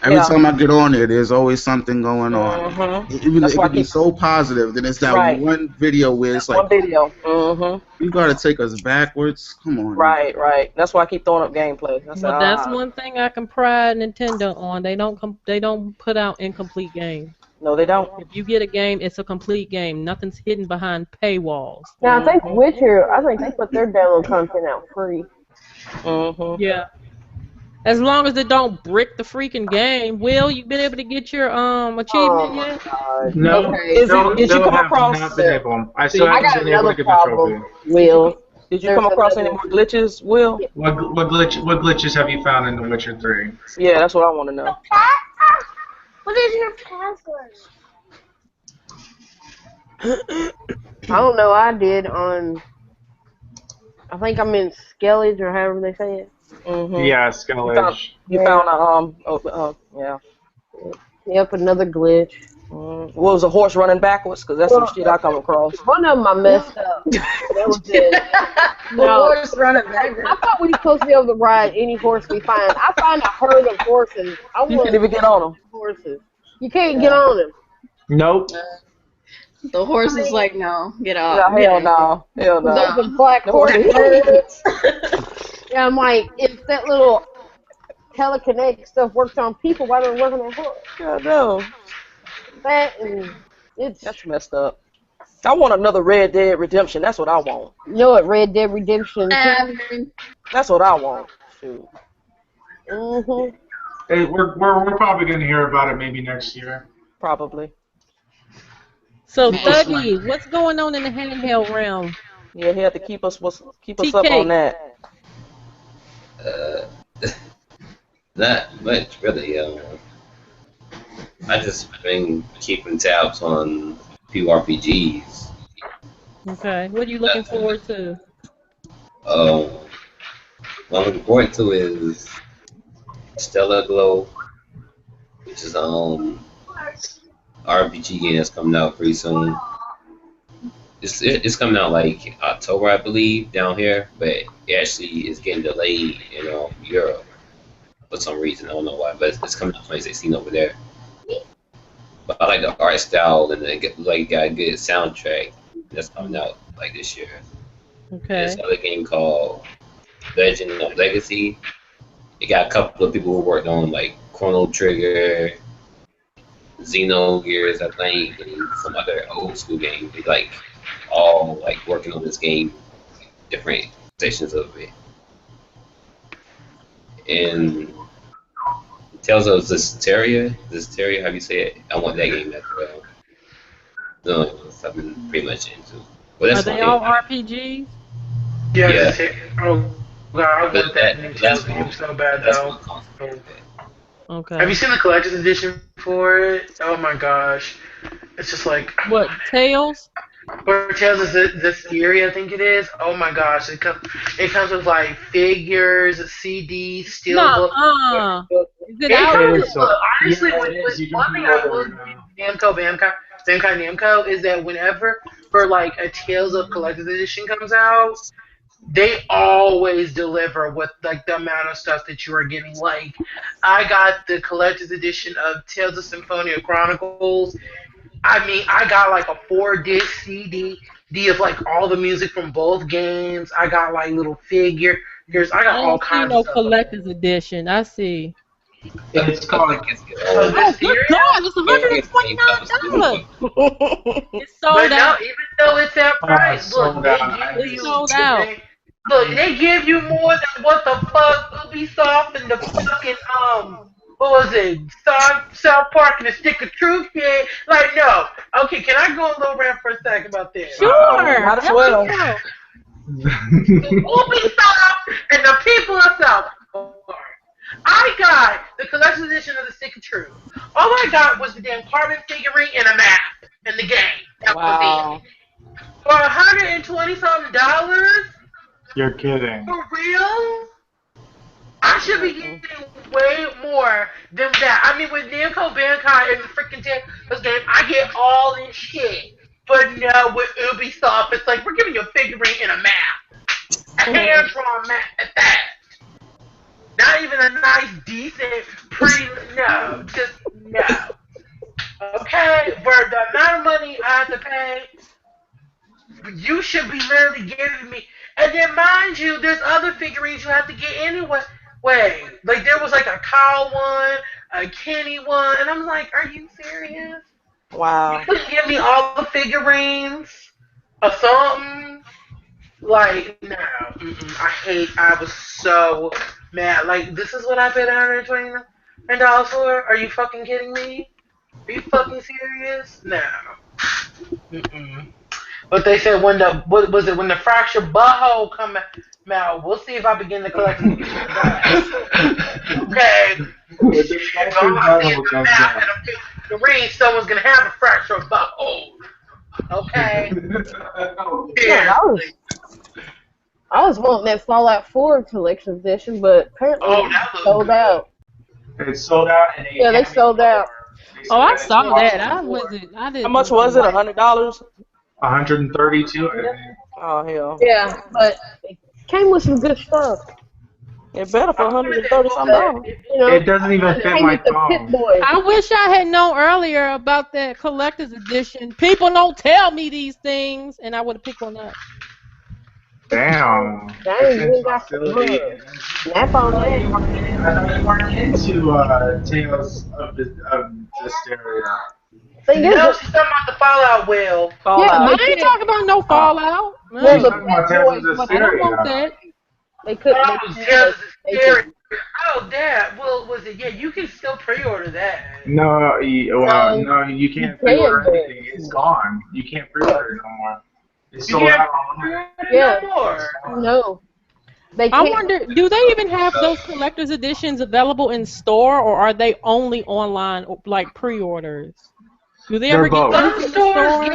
Every Yeah. time I get on there, there's always something going on. Even That's it why I could be keep so positive. Then it's that right. one video where it's like, One video. you got to take us backwards. Come on. Right, right. That's why I keep throwing up gameplay. I said, Well, that's one thing I can pride Nintendo on. They don't put out incomplete games. no, they don't. If you get a game, it's a complete game. Nothing's hidden behind paywalls. Now I think Witcher, I think they put their download content out free. Yeah. As long as it don't brick the freaking game. Will, you been able to get your achievement yet? God. No, Okay. Did you come have across? not been able. I See, still I haven't got been able to another get the trophy. problem, Will. Did you come across any more glitches, Will? What glitches have you found in The Witcher 3? Yeah, that's what I want to know. What is your password? I don't know. I did on. I think I'm in Skellige or however they say it. Yeah, Skellige. You found yeah. Yep, another glitch. What was a horse running backwards? Because that's some shit I come across. One of them I messed up. That was it. No, Horse running backwards. I thought we were supposed to be able to ride any horse we find. I find a herd of horses. I You want can't even get on them. horses. You can't get on them. Nope. The horse is like, no, get off. No, hell no. Hell no. Those are black horses. Yeah, I'm like, if that little telekinetic stuff works on people, why don't it work on a horse? I know. That and That's messed up. I want another Red Dead Redemption. That's what I want. You know what, Red Dead Redemption 2? That's what I want. Shoot. Hey, we're probably gonna hear about it maybe next year. Probably. So, Thuggy, what's going on in the handheld realm? Yeah, he had to keep us up TK. on that. Not much, really. I just been keeping tabs on a few RPGs. Okay, what are you looking forward to? What I'm looking forward to is Stellar Glow, which is RPG game that's coming out pretty soon. It's coming out like October, I believe, down here, but it actually is getting delayed in Europe for some reason. I don't know why, but it's coming out 2016 over there. But I like the art style and it got a good soundtrack that's coming out like this year. Okay. There's another game called Legend of Legacy. It got a couple of people who worked on like Chrono Trigger, Xenogears, I think, and some other old school games. They like all like working on this game, different sections of it. And Tales of Zestiria, how do you say it? I want that game as well. No, I've been pretty much into. Well, that's Are they all RPGs? Yeah. Oh god, I want that Nintendo game so bad though. Okay. Have you seen the collector's edition for it? Oh my gosh, it's just like what Tales? Or Tales of Zestiria, I think it is. Oh my gosh, it comes with like figures, CDs, steelbook. Is it out? Honestly, one thing I will give Bandai Namco is that whenever for like a Tales of Collector's Edition comes out, they always deliver with like the amount of stuff that you are getting. Like, I got the Collector's Edition of Tales of Symphonia Chronicles. I mean, I got like a 4-disc CD of like all the music from both games. I got like little figures. I got all kinds of stuff. Collector's edition. I see. It's called. Oh, good God! It's $129. It's sold but out. No, even though it's that price, look, it's sold out. Look, they give you more than what the fuck Ubisoft and the fucking what was it? South Park and the Stick of Truth game. Like, no. Okay, can I go a little rant for a second about this? Sure. Might as well. Ubisoft and the people of South Park I got the collector's edition of the Stick of Truth. All I got was the damn carbon figurine and a map in the game. That was Wow. it. For $120 something dollars? You're kidding. For real? I should be getting way more than that. I mean, with Namco Bandai and the freaking Tales game, I get all this shit. But no, with Ubisoft, it's like, we're giving you a figurine and a map. A hand-drawn map at that. Not even a nice, decent, pretty, no. Just, no. Okay? For the amount of money I have to pay, you should be literally giving me. And then, mind you, there's other figurines you have to get anyway. Wait, like there was like a Kyle one, a Kenny one, and I'm like, are you serious? Wow. You couldn't give me all the figurines or something? Like, no. I was so mad. Like, this is what I paid $129 for? Are you fucking kidding me? Are you fucking serious? No. But they said when the what was it when the fractured butthole come out, we'll see if I begin to collect some that. Okay. The ring, someone's gonna have a fractured butthole. Okay. Yeah, I was wanting that Fallout 4 collection edition, but apparently it's sold out. It's sold out. And they sold out. Oh, I saw that. I didn't. How much was it? $100? 132. Oh hell. Yeah, but it came with some good stuff. It better for $130 something. You know, it doesn't even fit my phone. I wish I had known earlier about that collector's edition. People don't tell me these things, and I would have picked one up. Damn. Dang, you got some good. Nap on that. I know you weren't into Tales of Hysteria. No, she's talking about the Fallout whale. I ain't talking about no Fallout. Well, She's talking about Tales of I don't want Hysteria. that. They couldn't. Oh, Dad. Well, was it? Yeah, you can still pre-order that. No, you can't pre-order anything. It's gone. You can't pre-order it no more. It's sold out online. Yeah. No more. No. I wonder, do they even have those collector's editions available in store, or are they only online, like pre-orders? Do they ever get those in the store? You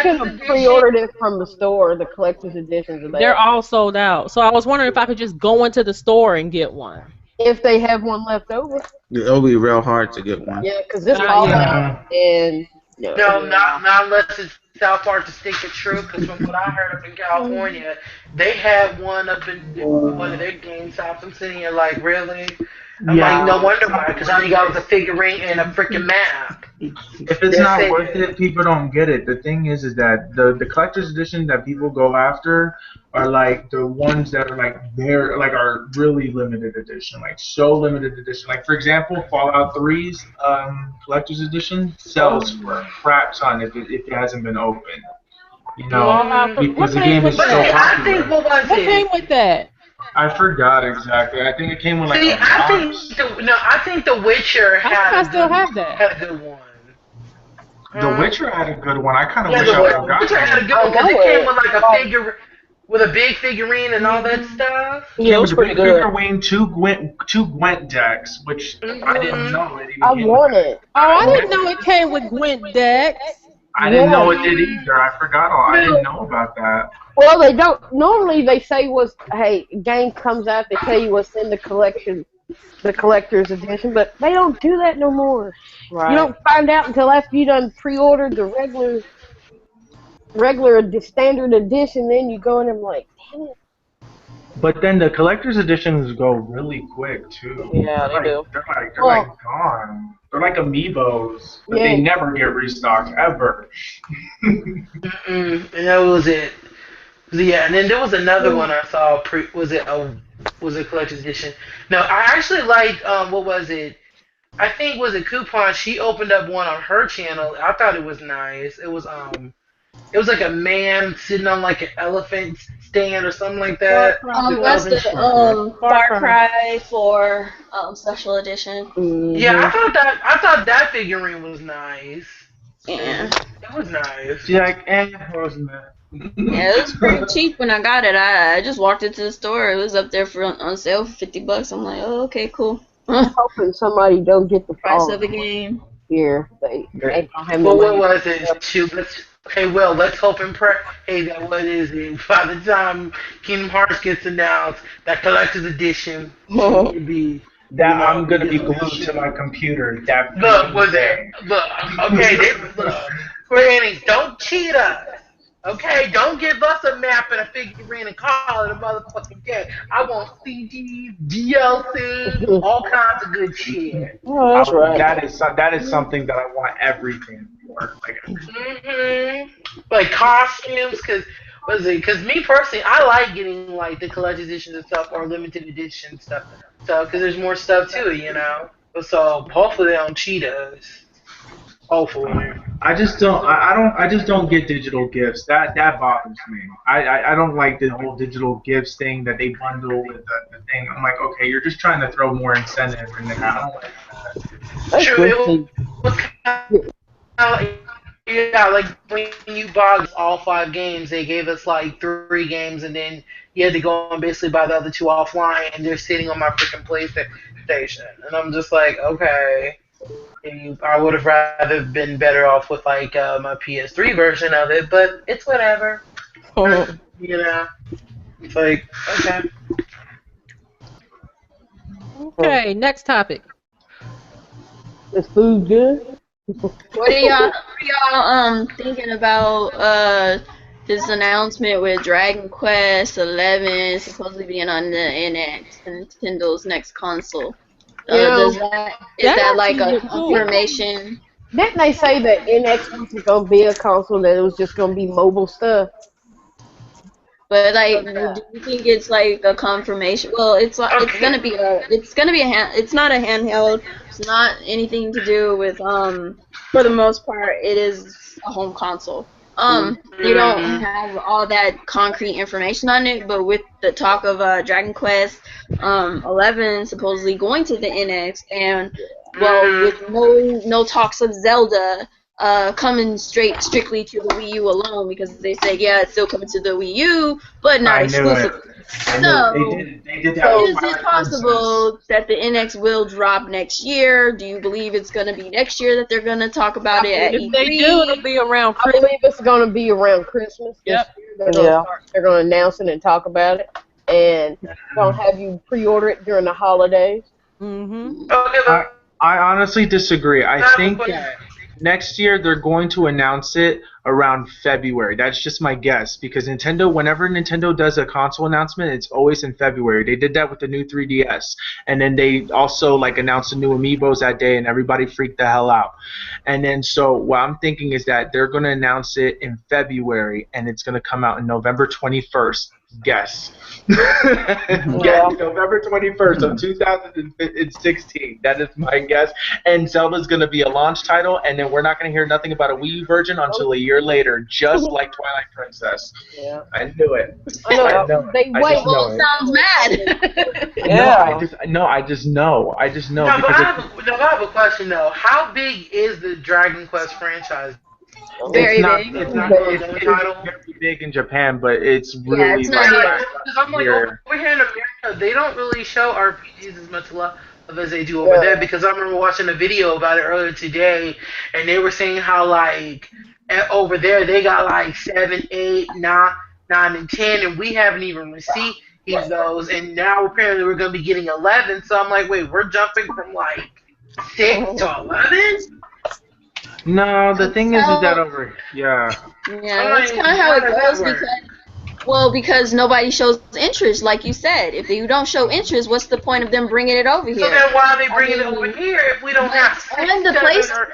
could have pre-ordered it from the store. The collector's editions are there. They're all sold out. So I was wondering if I could just go into the store and get one. If they have one left over. It'll be real hard to get one. Yeah, because this all out and no, not unless it's South Park to Stick of Truth. Because from what I heard up in California, they had one up in one of their game shops. I'm sitting here like, really? I'm like, no wonder why. Because all you got was a figurine and a freaking map. If it's not worth it, people don't get it. The thing is that the collector's edition that people go after are like the ones that are like are really limited edition, like so limited edition. Like for example, Fallout 3's collector's edition sells for a crap ton if it hasn't been opened. You know, because the game is so popular. I think what came with that? I forgot exactly. I think it came with like a box. I think The Witcher had I still have that. Had a good one. The Witcher had a good one. I kind of wish I would have gotten it. The Witcher had a good one because it came with like a figure, with a big figurine and all that stuff. Yeah, it was pretty good. Figurine, two Gwent decks, which I didn't know it even came want it. Oh, I didn't know it came with Gwent decks. I didn't know it did either. I forgot all. I didn't know about that. Well, they don't. Normally, they say hey, game comes out, they tell you what's in the collection, the collector's edition, but they don't do that no more. Right. You don't find out until after you done pre-ordered the regular standard edition. Then you go in and I'm like, damn it. But then the collector's editions go really quick too. Yeah, they do. They're like gone. They're like Amiibos, but they never get restocked ever. And that was it. Yeah, and then there was another one I saw. Was it collector's edition? No, I actually liked. What was it? I think was it Kuuppon. She opened up one on her channel. I thought it was nice. It was like a man sitting on like an elephant stand or something like that. That's the Far Cry 4 special edition. Yeah, I thought that figurine was nice. Yeah, it was nice. Yeah, it wasn't that. Yeah, it was pretty cheap when I got it. I just walked into the store. It was up there on sale for $50. I'm like, oh, okay, cool. I'm hoping somebody don't get the Price phone of the game. here. They don't have no Well, what money. was it? Shoot, okay, well, let's hope and pray. Hey, that what is it? By the time Kingdom Hearts gets announced, that collector's edition should be, That I'm be gonna be the glued to my computer that Look, was it? day. Look, okay, look, Square Enix, don't cheat us. Okay, don't give us a map and a figurine and call it a motherfucking game. I want CDs, DLC, all kinds of good shit. Oh, that's right. That is something that I want everything for. Like costumes, because me personally, I like getting like the collector's editions and stuff or limited edition stuff. So, because there's more stuff to it, So hopefully they don't cheat us. Hopefully. I just don't get digital gifts. That bothers me. I don't like the whole digital gifts thing that they bundle with the thing. I'm like, okay, you're just trying to throw more incentive in there. I don't like that. True, it was kind of, yeah, like when you bought all 5 games, they gave us like 3 games, and then you had to go and basically buy the other 2 offline, and they're sitting on my freaking PlayStation, and I'm just like, okay. I would have rather been better off with like my PS3 version of it, but it's whatever. It's like, okay. Okay, next topic. Is food good? What are y'all thinking about this announcement with Dragon Quest 11 supposedly being on the NX, Nintendo's next console? Is that like a confirmation? Didn't they say that NX wasn't gonna be a console, that it was just gonna be mobile stuff? But like, do you think it's like a confirmation? Well, it's gonna be it's not a handheld. It's not anything to do with For the most part, it is a home console. You don't have all that concrete information on it, but with the talk of Dragon Quest 11 supposedly going to the NX, and with no talks of Zelda coming strictly to the Wii U alone, because they said it's still coming to the Wii U, but not exclusively. So, they did that is it possible that the NX will drop next year? Do you believe it's going to be next year that they're going to talk about it at E3? If they do, it'll be around I believe it's going to be around Christmas. Yep. They're going to announce it and talk about it, and going to have you pre-order it during the holidays. I honestly disagree. I think that next year they're going to announce it around February. That's just my guess, because whenever Nintendo does a console announcement, it's always in February. They did that with the new 3DS, and then they also announced the new Amiibos that day, and everybody freaked the hell out. And then so what I'm thinking is that they're going to announce it in February, and it's going to come out in November 21st. Guess. Guess November 21st of 2016. That is my guess. And Zelda's going to be a launch title, and then we're not going to hear nothing about a Wii U version until a year later, just like Twilight Princess. Yeah. I knew it. I know. They wait. Sounds mad. I just know. I have a question though. How big is the Dragon Quest franchise? Very big. It's very big in Japan, but it's really because I'm like over here in America, they don't really show RPGs as much love as they do over there. Because I remember watching a video about it earlier today, and they were saying how over there they got 7, 8, 9, and 10, and we haven't even received those, and now apparently we're gonna be getting 11. So I'm like, wait, we're jumping from 6 to 11? No, the thing is that Yeah, that's kind of how it goes because nobody shows interest, like you said. If you don't show interest, what's the point of them bringing it over here? So then why are they bringing it over here if we don't have and the PlayStation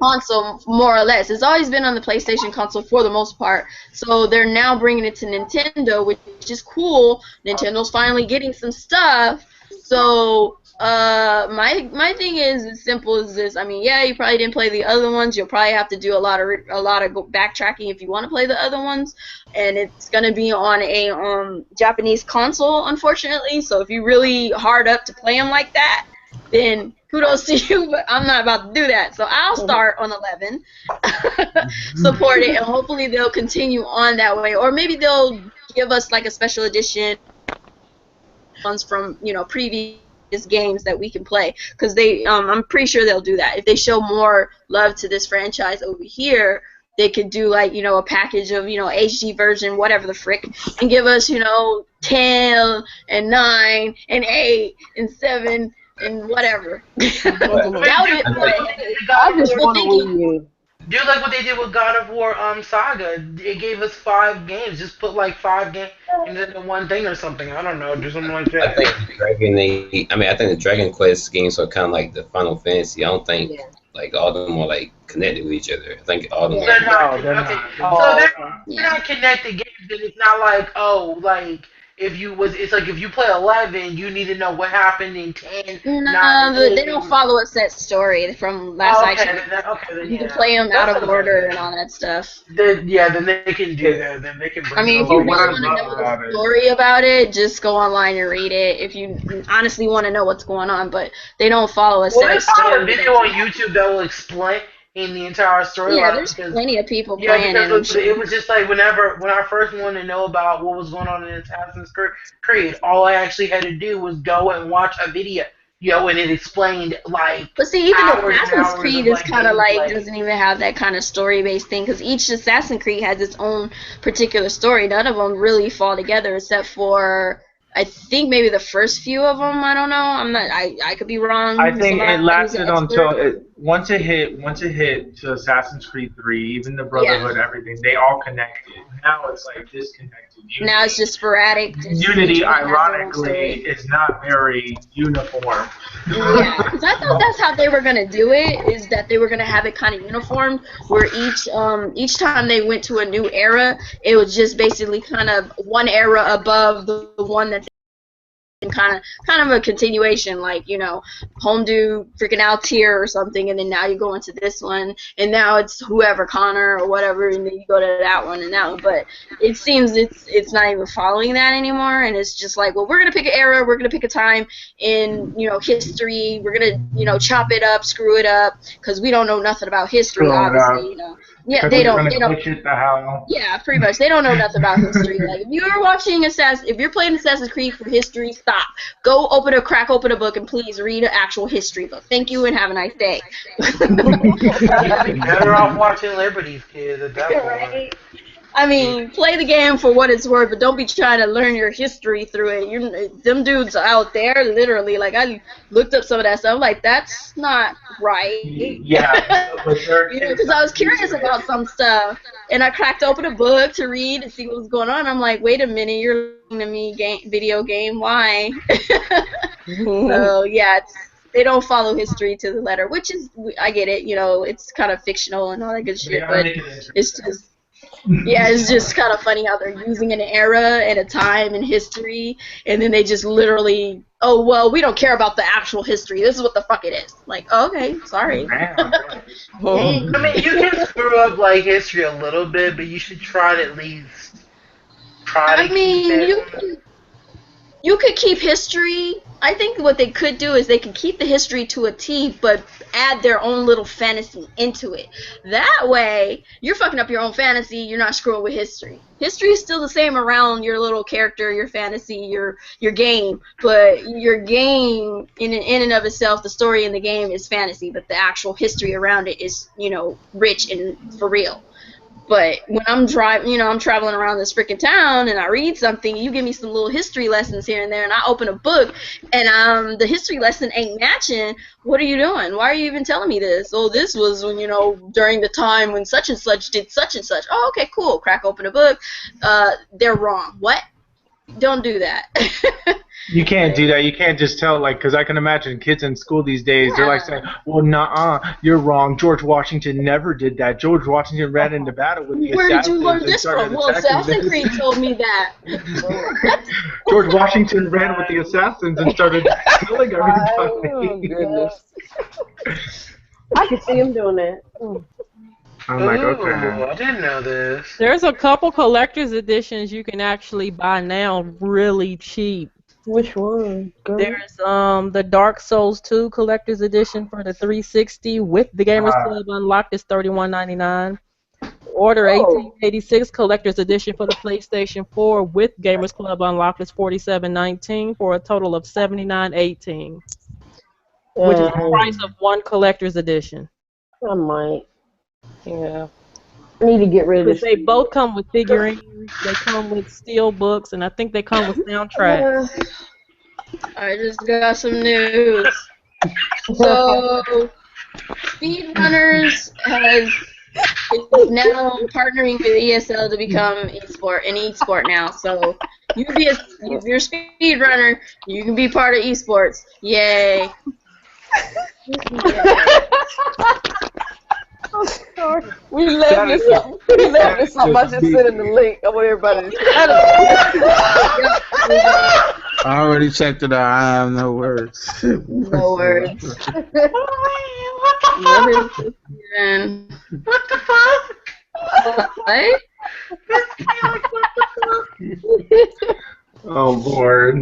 console, more or less. It's always been on the PlayStation console for the most part. So they're now bringing it to Nintendo, which is cool. Nintendo's finally getting some stuff. So my thing is as simple as this. I mean, you probably didn't play the other ones. You'll probably have to do a lot of backtracking if you want to play the other ones, and it's gonna be on a Japanese console, unfortunately. So if you're really hard up to play them like that, then kudos to you. But I'm not about to do that. So I'll start on 11, support it, and hopefully they'll continue on that way, or maybe they'll give us a special edition ones from previous games that we can play, because they I'm pretty sure they'll do that. If they show more love to this franchise over here, they could do like, you know, a package of, you know, HD version, whatever the frick, and give us, you know, 10 and 9 and 8 and 7 and whatever. Doubt it, but I just wishful want to thinking. win you. Do like what they did with God of War Saga. It gave us 5 games. Just put like 5 games into one thing or something. I don't know. Do something like I that. think I think the Dragon Quest games are kind of like the Final Fantasy. I don't think like all of them are like connected with each other. I think all of them. They're not. No, they're Okay. not. So they're not connected games. And it's not like, oh, like it's like if you play 11, you need to know what happened in 10. No, but they don't follow a set story from last I checked. Then, You can play them out of order and all that stuff. Then they can do that. Then they can bring I mean, if you really want to know the story about it, just go online and read it. If you honestly want to know what's going on, but they don't follow a set story. There's a video on YouTube that will explain the entire story. Yeah, there's plenty of people playing it. Because it was just like when I first wanted to know about what was going on in Assassin's Creed, all I actually had to do was go and watch a video, you know, and it explained like. But see, even Assassin's Creed is kind of like doesn't even have that kind of story-based thing, because each Assassin's Creed has its own particular story. None of them really fall together except for, I think, maybe the first few of them. I don't know. I'm not. I could be wrong. I think it lasted until once it hit to Assassin's Creed 3, even the Brotherhood, everything, they all connected. Now it's like disconnected. Now it's just sporadic. Unity, ironically, is not very uniform. Yeah, because I thought that's how they were gonna do it. Is that they were gonna have it kind of uniform, where each time they went to a new era, it was just basically kind of one era above the one that. And kind of a continuation, like, you know, Homedew freaking Altair or something, and then now you go into this one, and now it's whoever, Connor or whatever, and then you go to that one and that one. But it seems it's not even following that anymore, and it's just like, well, we're gonna pick an era, we're gonna pick a time in, you know, history, we're gonna, you know, chop it up, screw it up, because we don't know nothing about history, obviously, you know. Yeah, they don't. Yeah, pretty much. They don't know nothing about history. Like, if you're watching if you're playing Assassin's Creed for history, stop. Go crack open a book, and please read an actual history book. Thank you, and have a nice day. Better off watching Liberty's Kids at that point. I mean, play the game for what it's worth, but don't be trying to learn your history through it. Them dudes out there, literally, like, I looked up some of that stuff. I'm like, that's not right. Yeah. You know, because I was curious about some stuff, and I cracked open a book to read and see what was going on. I'm like, wait a minute, you're listening to me video game, why? So, yeah, they don't follow history to the letter, which is, I get it, you know, it's kind of fictional and all that good shit, but it's just... Yeah, it's just kind of funny how they're using an era and a time in history, and then they just literally, oh, well, we don't care about the actual history. This is what the fuck it is. Like, oh, okay, sorry. I mean, you can screw up, like, history a little bit, but you should try to at least try to keep it. You could keep history. I think what they could do is they could keep the history to a T, but add their own little fantasy into it. That way, you're fucking up your own fantasy, you're not screwing with history. History is still the same around your little character, your fantasy, your game, but your game, in and of itself, the story in the game is fantasy, but the actual history around it is, you know, rich and for real. But when I'm driving, you know, I'm traveling around this freaking town and I read something, you give me some little history lessons here and there, and I open a book and the history lesson ain't matching. What are you doing? Why are you even telling me this? Oh, this was when, you know, during the time when such and such did such and such. Oh, okay, cool. Crack open a book. They're wrong. What? Don't do that. You can't do that. You can't just tell, like, because I can imagine kids in school these days, they're like saying, well, nah, you're wrong. George Washington never did that. George Washington ran into battle with the Where did you learn this from? Well, Assassin's Creed told me that. George Washington ran with the assassins and started killing everybody. Oh, goodness. I could see him doing that. I'm like, okay. I didn't know this. There's a couple collector's editions you can actually buy now really cheap. Which one? Girl? There's the Dark Souls 2 collector's edition for the 360 with the Gamers Club unlocked is $31.99. Order Oh. 1886 Collector's Edition for the PlayStation 4 with Gamers Club Unlocked is $47.19 for a total of $79.18, which is the price of one Collector's Edition. I might. Yeah. I need to get rid of Because this. they both come with figurines, they come with steel books, and I think they come with soundtracks. I just got some news. So, Speedrunners is now partnering with ESL to become an e-sport now. So, if you're a speedrunner, you can be part of esports. Yay! I'm sorry. We laughing at something. We laughing at something. I just sent in the link. I want everybody to I already checked it out. I have no words. No words. What the fuck? What? Oh, Lord.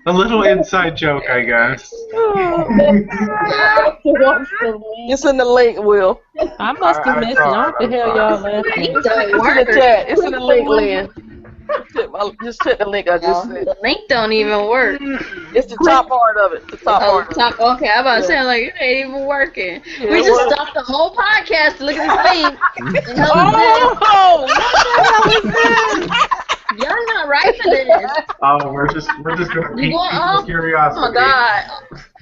A little inside joke, I guess. It's in the link, Will. I must have missed it. What the hell y'all laughing at? It's in the chat. It's in the link, Lynn. Just check the link I just sent. The link don't even work. It's the top part of it. The top part. Okay, I'm about to say, like, it ain't even working. Yeah, We just stopped the whole podcast to look at this link. And hell What the hell is this? Y'all not right for this. Oh, we're just gonna pique people's curiosity. Oh my god.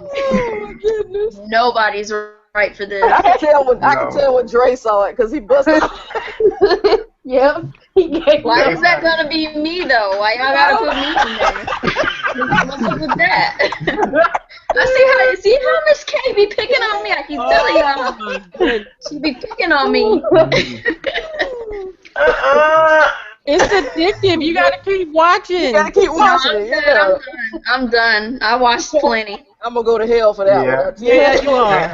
Oh my goodness. Nobody's right for this. I can tell when Dre saw it because he busted. Yep. Why is that gonna be me though? Why y'all gotta put me in there? What's up with that? I see how Miss K be picking on me. I keep telling y'all. She be picking on me. It's addictive. You gotta keep watching. You gotta keep watching it. Yeah. I'm done. I watched plenty. I'm gonna go to hell for that one. Yeah, you are.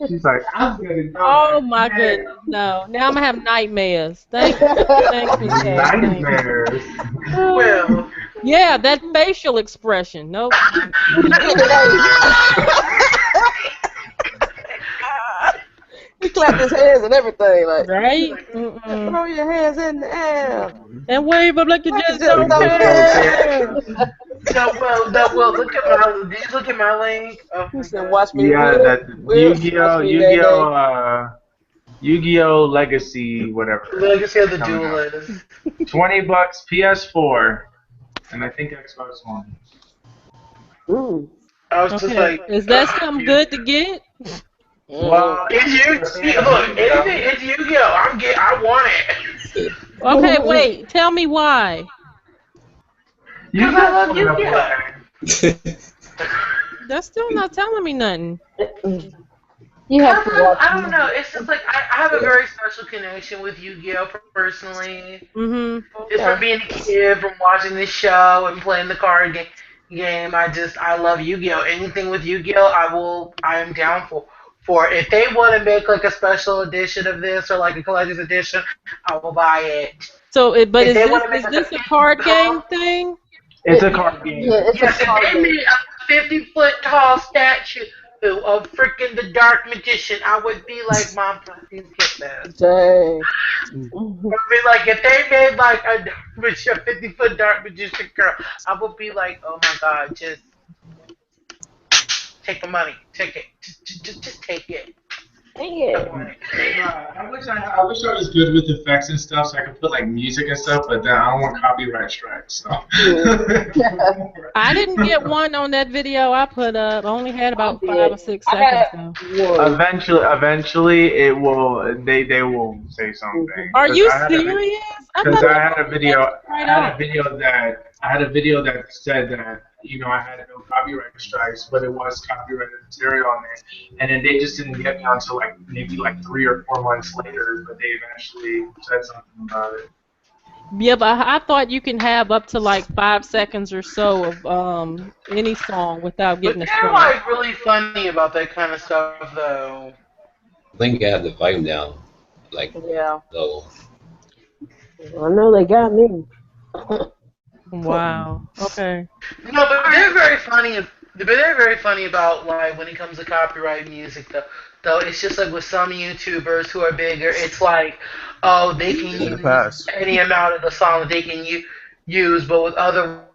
She's like, I'm gonna go. Oh my goodness, no. Now I'm gonna have nightmares. Thank you. Nightmares. Well. Yeah, that facial expression. Nope. He clapped his hands and everything, like. Right? Throw your hands in the air. And wave them like you just don't care. Well, look at my. Did you look at my link? He said, "Watch me." Yeah, that Yu-Gi-Oh Legacy, whatever. Legacy of the Duelist. $20 PS4, and I think Xbox One. Ooh. I was just like, is that something good to get? Well, it's Yu-Gi-Oh. I want it. Okay, wait. Tell me why. Because I love Yu-Gi-Oh. That's still not telling me nothing. You have to watch. I don't know. It's just like I have a very special connection with Yu-Gi-Oh personally. Just from being a kid, from watching this show and playing the card game. I love Yu-Gi-Oh. Anything with Yu-Gi-Oh, I am down for. If they want to make like a special edition of this or like a collector's edition, I will buy it. So, is this a card game thing? It's a card game. Yeah, it's a card game. They made a 50-foot tall statue of freaking the Dark Magician. I would be like, Mom, please get that. Dang. I mean, like, if they made like a 50-foot Dark Magician girl, I would be like, oh my God, just take the money. Take it. Just take it. I wish I was good with effects and stuff, so I could put like music and stuff, but then I don't want copyright strikes. So. I didn't get one on that video I put up. I only had about 5 or 6 seconds. Eventually, it will. They will say something. Are you serious? Because I had a video. I had a video that said that I had no copyright strikes, but it was copyrighted material on it, and then they just didn't get me until maybe 3 or 4 months later, but they eventually said something about it. Yeah, but I thought you can have up to 5 seconds or so of any song without getting a strike. They're really funny about that kind of stuff, though. I think I have the volume down, low. I know they got me. Wow. Okay. No, but they're very funny But they're very funny about like when it comes to copyright music though. Though it's just like with some YouTubers who are bigger, it's like, oh, they can In the use past. any amount of the song that they can use, but with other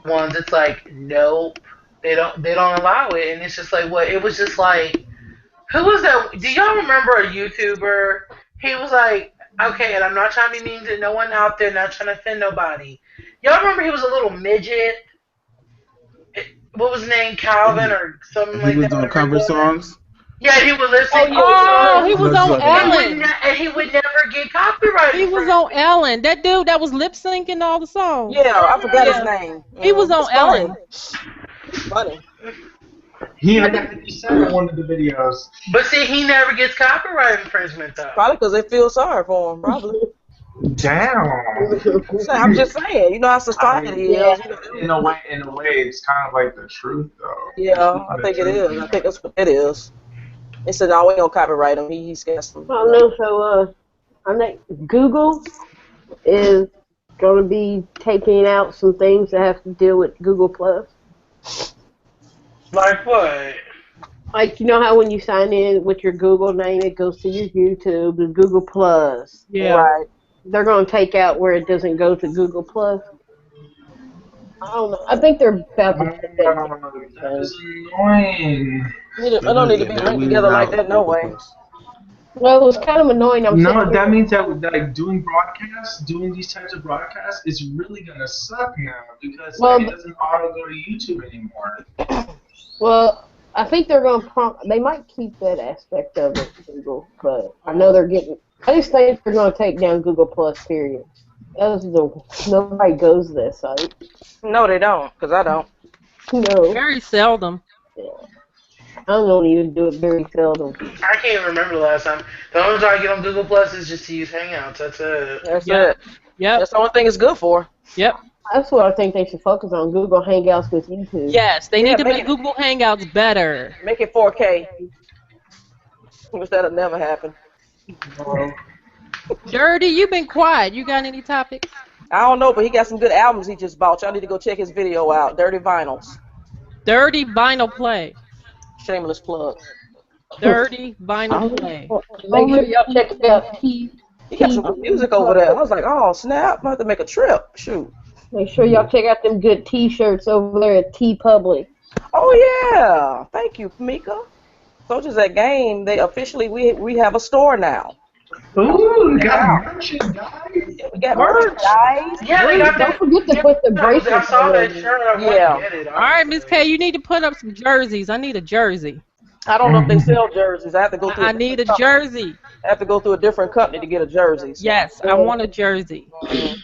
ones, it's like, nope, they don't allow it, and it's just like what it was just like. Who was that? Do y'all remember a YouTuber? He was like, okay, and I'm not trying to be mean to no one out there, not trying to offend nobody. Y'all remember he was a little midget? What was his name? And Calvin he, or something and he like was that, doing whatever he cover was. songs. Yeah, he would lip Oh sync yeah, all the Oh, songs. he I know was what you're on talking about. Ellen. And he would never get copyright He was on infringement. Ellen. That dude that was lip syncing all the songs. Yeah, I forgot his Yeah, name. he was It's on funny. Ellen. It's funny. He had that 50 Cent in one of the videos. But see, he never gets copyright infringement though. Probably because they feel sorry for him. Probably. Damn. I'm just saying. You know how I society mean, is. in a way, it's kind of like the truth, though. Yeah, It's I the think it truth, is. you I know. think that's what it is. They said, no, we don't copyright him. He's got some. I know. So I think Google is going to be taking out some things that have to deal with Google Plus. Like what? Like, you know how when you sign in with your Google name, it goes to your YouTube, the Google Plus. Yeah. Right. They're going to take out where it doesn't go to Google Plus. I don't know. I think they're about to take that down. That is annoying. It don't need to be They're linked weeding together like out that, no Google way. Plus. Well, it was kind of annoying. I'm No, sitting that here. means that like doing broadcasts, doing these types of broadcasts is really gonna suck now because Well, like, it doesn't auto go to YouTube anymore. Well, I think they're going to they might keep that aspect of it, Google, but I know they're getting. I just think they're going to take down Google Plus. Period. Nobody goes to that site. No, they don't, because I don't. No, Very seldom. I don't even do it very seldom. I can't even remember the last time. The only time I get on Google Plus is just to use Hangouts. That's it. That's Yep. it. Yep. That's the only thing it's good for. Yep. That's what I think they should focus on: Google Hangouts with YouTube. Yes, they Yeah, need to make make it- Google Hangouts better. Make it 4K. Which that'll never happen. Dirty, you've been quiet. You got any topics? I don't know, but he got some good albums he just bought. Y'all need to go check his video out. Dirty Vinyls. Dirty Vinyl Play. Shameless plug. Dirty Vinyl Play. Make sure y'all check out He got some good music over there. I was like, oh, snap. I'm going to have to make a trip. Shoot. Make sure y'all check out them good T-shirts over there at T Public. Oh, yeah. Thank you, Mika. Soldiers at Game, they officially, we have a store now. Ooh, we got merchandise. We got merchandise. Yeah, they got Don't forget to put the bracelets I saw on that there. shirt. I want Yeah. to get it. All right, Miss K, you need to put up some jerseys. I need a jersey. I don't know if they sell jerseys. I have to go through. I need a jersey. I have to go through a different company to get a jersey. So. Yes, I want a jersey.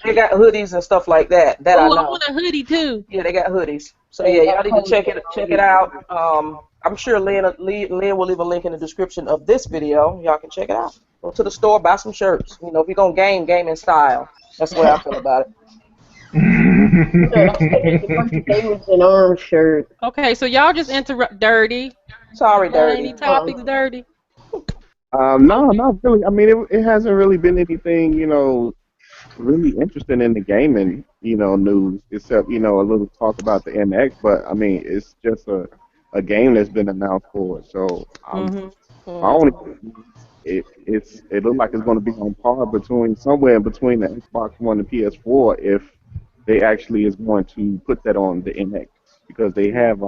They got hoodies and stuff like that. That I Oh, I know. want a hoodie too. Yeah, they got hoodies. So yeah, y'all need to check it out. I'm sure Lynn will leave a link in the description of this video. Y'all can check it out. Go to the store, buy some shirts. You know, if you're gonna game in style. That's the way I feel about it. David's an orange shirt. Okay, so y'all just interrupt Dirty. Sorry, Got any Dirty. topics, Dirty? No, not really. I mean, it hasn't really been anything, really interesting in the gaming, news, except, a little talk about the NX. But I mean, it's just a game that's been announced for it. So I only it looks like it's going to be on par somewhere between the Xbox One and PS4 if they actually is going to put that on the NX because they have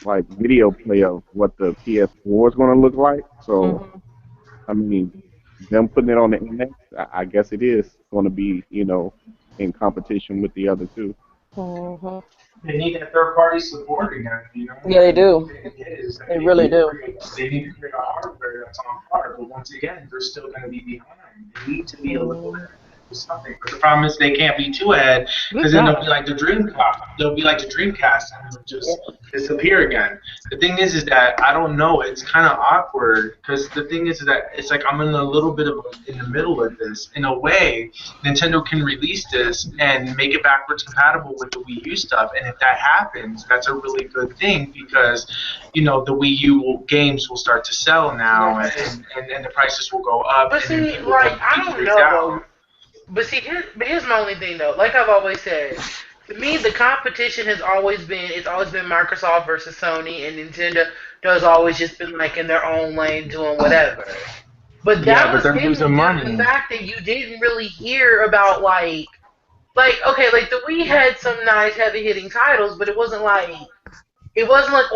like video play of what the PS4 is going to look like. So I mean, them putting it on the NX, I guess it is going to be in competition with the other two. They need that third party support again, Yeah, they do. They really do. They need to create a hardware that's on par, but once again, they're still going to be behind. They need to be a little bit or something. But the problem is they can't be too ahead because then they'll be like the Dreamcast. They'll be like the Dreamcast and they'll just disappear again. The thing is that I don't know. It's kind of awkward because the thing is that it's like I'm in a little bit of in the middle of this. In a way, Nintendo can release this and make it backwards compatible with the Wii U stuff, and if that happens, that's a really good thing because the Wii U games will start to sell now, and the prices will go up. But see, like, I don't know. But see, here's my only thing though. Like I've always said, To me, the competition has always been Microsoft versus Sony, and Nintendo has always just been like in their own lane doing whatever. But Yeah, that but was they're hidden losing due to the money. fact that you didn't really hear about okay, like the Wii had some nice heavy hitting titles, but it wasn't like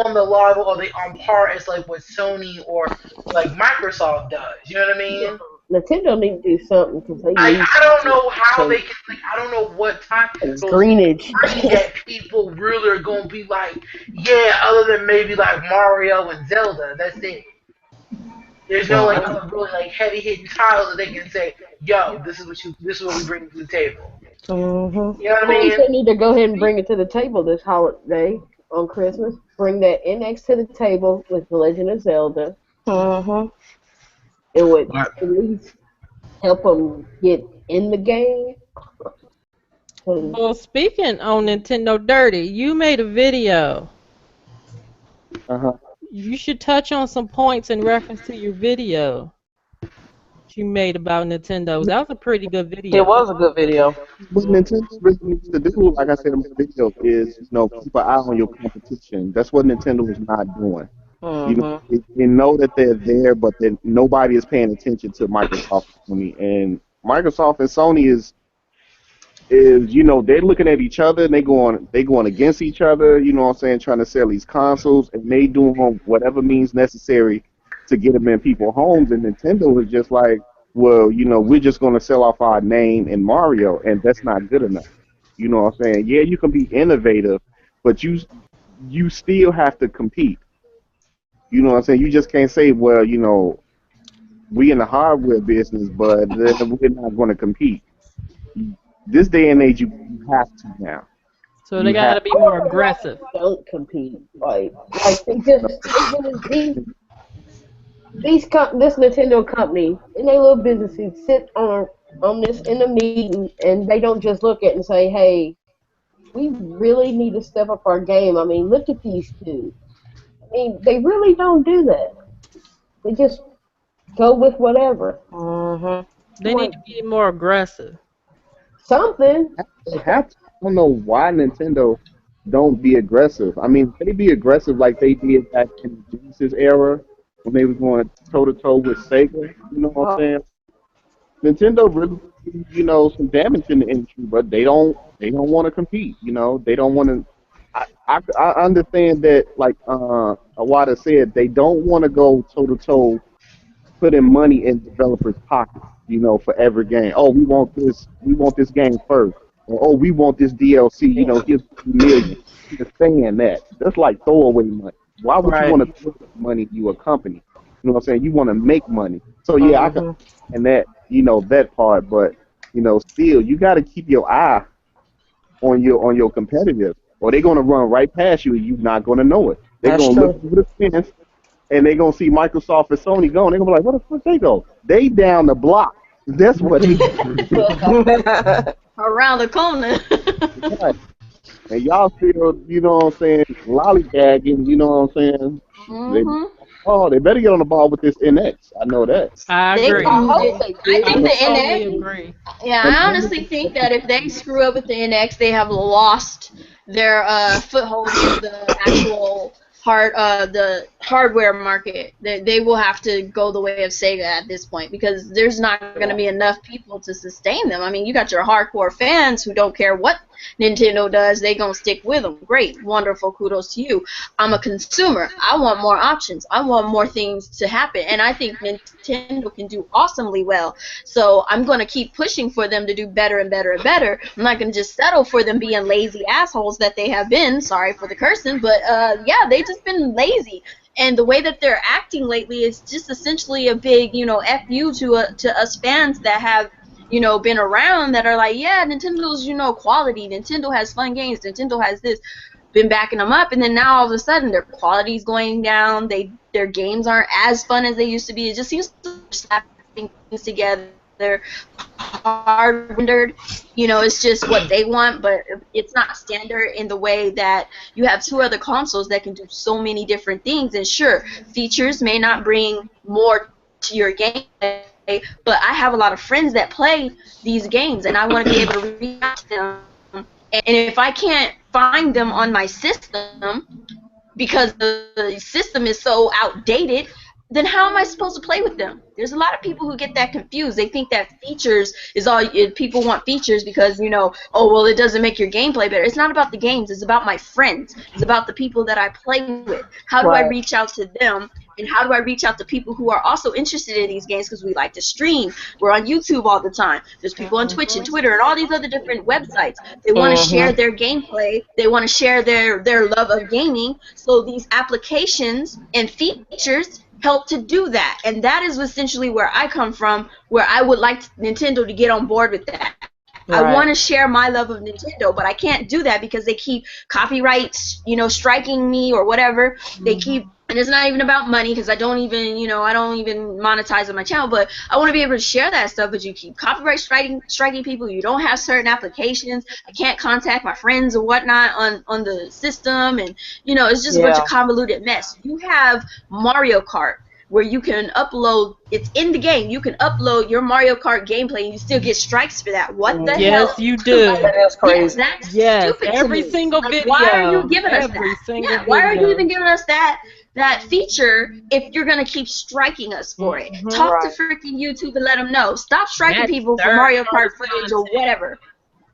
on the level or the on par as like what Sony or like Microsoft does. You know what I mean? Nintendo need to do something because they need I don't to know how because they can I don't know what titles greenage. bring that people really are gonna be like, yeah, other than maybe like Mario and Zelda, that's it. There's no Well, like other really like heavy hitting titles that they can say, yo, this is what we bring to the table. Mhm. You know what I I think mean? they need to go ahead and bring it to the table this holiday on Christmas. Bring that NX to the table with The Legend of Zelda. Mhm. It would But at least help them get in the game. 'Cause Well, speaking on Nintendo Dirty, you made a video. Uh-huh. You should touch on some points in reference to your video that you made about Nintendo. That was a pretty good It video. was a good video. What Nintendo really needs to do, like I said in my video, is keep an eye on your competition. That's what Nintendo is not doing. Mhm. They know that they're there, but then nobody is paying attention to Microsoft and Sony. And Microsoft and Sony is they're looking at each other and they going against each other. You know what I'm saying? Trying to sell these consoles, and they doing whatever means necessary to get them in people's homes. And Nintendo is just like, well, we're just going to sell off our name in Mario, and that's not good enough. You know what I'm saying? Yeah, you can be innovative, but you still have to compete. You know what I'm saying? You just can't say, well, we in the hardware business, but we're not going to compete. This day and age, you have to now. So they You got have to be I more wonder why aggressive. they don't compete. Like this Nintendo company and they little businesses sit on this in a meeting and they don't just look at it and say, hey, we really need to step up our game. I mean, look at these two. I mean, they really don't do that. They just go with whatever. Mhm. They I'm need like, to be more aggressive. something. they have to. I don't know why Nintendo don't be aggressive. I mean, they be aggressive like they did back in the Genesis era when they was going toe to toe with Sega. You know what I'm Oh, saying? Nintendo really, some damage in the industry, but they don't want to compete. They don't want to. I understand that, like Awada said, they don't want to go toe to toe, putting money in developers' pockets. For every game. Oh, we want this game first, or oh, we want this DLC. Here's $1 million. Understand that? That's like throwaway money. Why would you right. want to throw money? You a company. You know what I'm saying? You want to make money. So yeah, I can Mhm. and that that part, but still you got to keep your eye on your competitors, or they're gonna run right past you and you're not gonna know it. They're That's gonna look true. over the fence and they're gonna see Microsoft and Sony going. They're gonna be like, "Where the fuck they go? They down the block. That's what they Around the corner. got." And y'all still, what I'm saying, lollygagging. You know what I'm saying? They, hmm oh, they better get on the ball with this NX. I know that. I They agree. I can. hope they I do. I think the totally NX. agree. Yeah, And I honestly think that if they screw up with the NX, they have lost their foothold in the actual the hardware market. They will have to go the way of Sega at this point because there's not going to be enough people to sustain them. I mean, you got your hardcore fans who don't care what Nintendo does; they gonna stick with them. Great, wonderful, kudos to you. I'm a consumer. I want more options. I want more things to happen, and I think Nintendo can do awesomely well. So I'm going to keep pushing for them to do better and better and better. I'm not going to just settle for them being lazy assholes that they have been. Sorry for the cursing, but yeah, they've just been lazy. And the way that they're acting lately is just essentially a big, F you to us fans that have, been around that are like, yeah, Nintendo's, quality. Nintendo has fun games. Nintendo has this. Been backing them up, and then now all of a sudden their quality's going down. Their games aren't as fun as they used to be. It just seems to be slapping things together, hard rendered. It's just what they want, but it's not standard in the way that you have two other consoles that can do so many different things. And sure, features may not bring more to your game, but I have a lot of friends that play these games, and I want to be able to reach out to them And if I can't find them on my system because the system is so outdated, then how am I supposed to play with them? There's a lot of people who get that confused. They think that features is all people want features because, you know, oh, well, it doesn't make your gameplay better. It's not about the games. It's about my friends. It's about the people that I play with. How do I reach out to them? And how do I reach out to people who are also interested in these games because we like to stream? We're on YouTube all the time. There's people on Twitch and Twitter and all these other different websites. They want to share their gameplay. They want to share their love of gaming. So these applications and features help to do that, and that is essentially where I come from, where I would like Nintendo to get on board with that. Right. I want to share my love of Nintendo, but I can't do that because they keep copyright, you know, striking me or whatever. They keep, and it's not even about money because I don't even, you know, I don't even monetize on my channel, but I want to be able to share that stuff, but you keep copyright striking people. You don't have certain applications. I can't contact my friends or whatnot on the system, and, you know, it's just a bunch of convoluted mess. You have Mario Kart, where you can upload, it's in the game, you can upload your Mario Kart gameplay and you still get strikes for that. What the hell? Yes, you do. That is crazy. Yes, that's stupid every to me. single video. Why are you giving us that? Why are you even giving us that feature if you're going to keep striking us for it? Talk to freaking YouTube and let them know. Stop striking people for Mario Kart footage or whatever.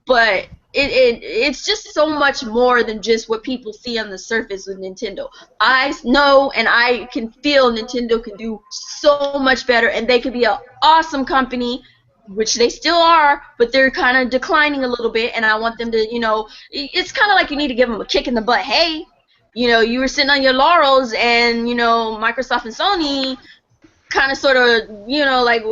But it's just so much more than just what people see on the surface with Nintendo. I know and I can feel Nintendo can do so much better, and they could be an awesome company, which they still are, but they're kind of declining a little bit, and I want them to, you know, it's kind of like you need to give them a kick in the butt. Hey, you know, you were sitting on your laurels, and, you know, Microsoft and Sony kind of sort of, you know, like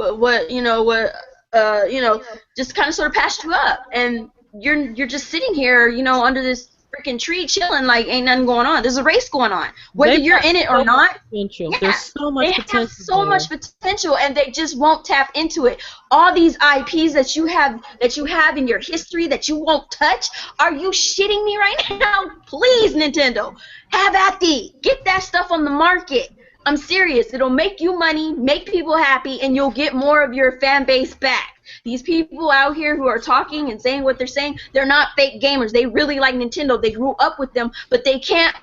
you know, just kind of sort of passed you up, and you're just sitting here, you know, under this freaking tree chilling like ain't nothing going on. There's a race going on, whether you're in it or not. There's so much potential. They have so much potential, and they just won't tap into it. All these IPs that you have in your history that you won't touch. Are you shitting me right now? Please, Nintendo, have at thee. Get that stuff on the market. I'm serious. It'll make you money, make people happy, and you'll get more of your fan base back. These people out here who are talking and saying what they're saying, they're not fake gamers. They really like Nintendo. They grew up with them, but they can't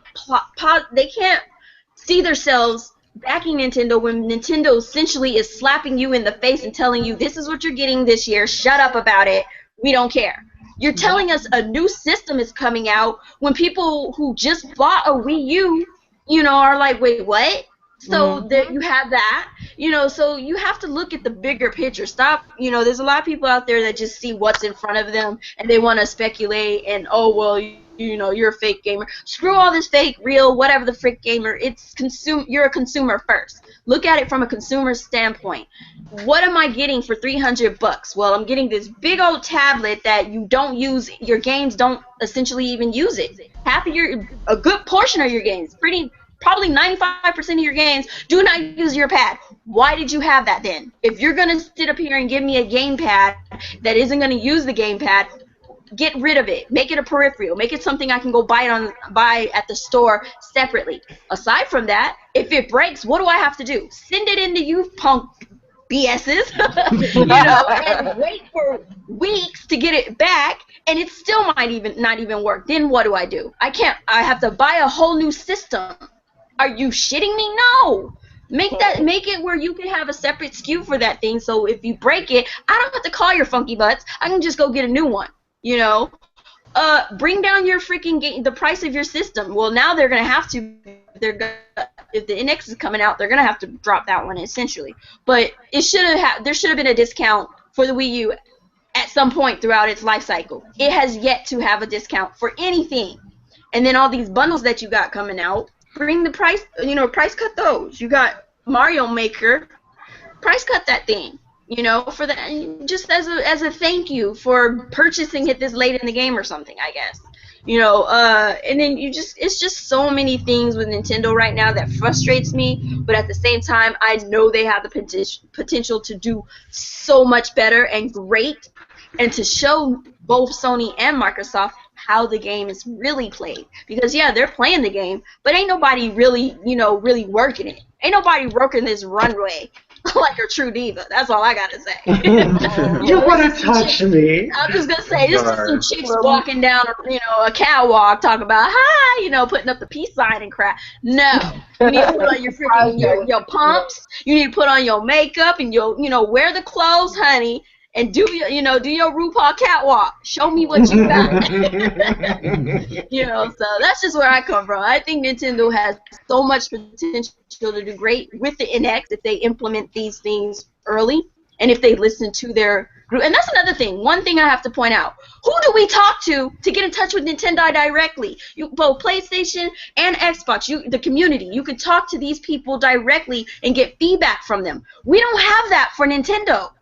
see themselves backing Nintendo when Nintendo essentially is slapping you in the face and telling you, this is what you're getting this year. Shut up about it. We don't care. You're telling us a new system is coming out when people who just bought a Wii U, you know, are like, wait, what? So that you have that, you know, so you have to look at the bigger picture. Stop, you know, there's a lot of people out there that just see what's in front of them and they want to speculate and, oh, well, you know, you're a fake gamer. Screw all this fake, real, whatever the frick gamer. You're a consumer first. Look at it from a consumer standpoint. What am I getting for $300? Well, I'm getting this big old tablet that you don't use. Your games don't essentially even use it. A good portion of your games, probably 95% of your games do not use your pad. Why did you have that then? If you're going to sit up here and give me a gamepad that isn't going to use the gamepad, get rid of it. Make it a peripheral. Make it something I can go buy at the store separately. Aside from that, if it breaks, what do I have to do? Send it into you punk BS's, you know, and wait for weeks to get it back, and it still might not even work. Then what do? I have to buy a whole new system. Are you shitting me? No. Make it where you can have a separate SKU for that thing, so if you break it, I don't have to call your funky butts. I can just go get a new one, you know? Bring down your freaking the price of your system. Well, now they're going to have to. If the NX is coming out, they're going to have to drop that one, essentially. But there should have been a discount for the Wii U at some point throughout its life cycle. It has yet to have a discount for anything. And then all these bundles that you got coming out, bring the price, you know, price cut those. You got Mario Maker, price cut that thing, you know, for that, just as a thank you for purchasing it this late in the game or something, I guess. You know, and then it's just so many things with Nintendo right now that frustrates me, but at the same time, I know they have the potential to do so much better and great, and to show both Sony and Microsoft how the game is really played. Because, yeah, they're playing the game, but ain't nobody really, you know, really working it. Ain't nobody working this runway like a true diva. That's all I gotta say. You want to touch me? I'm just gonna say this is some chicks walking down, a catwalk, talking about hi, putting up the peace sign and crap. No, you need to put on your freaking your pumps. You need to put on your makeup and wear the clothes, honey, and do your RuPaul catwalk. Show me what you got. So that's just where I come from. I think Nintendo has so much potential to do great with the NX if they implement these things early and if they listen to their group. And that's another thing. One thing I have to point out. Who do we talk to get in touch with Nintendo directly? Both PlayStation and Xbox, the community. You can talk to these people directly and get feedback from them. We don't have that for Nintendo.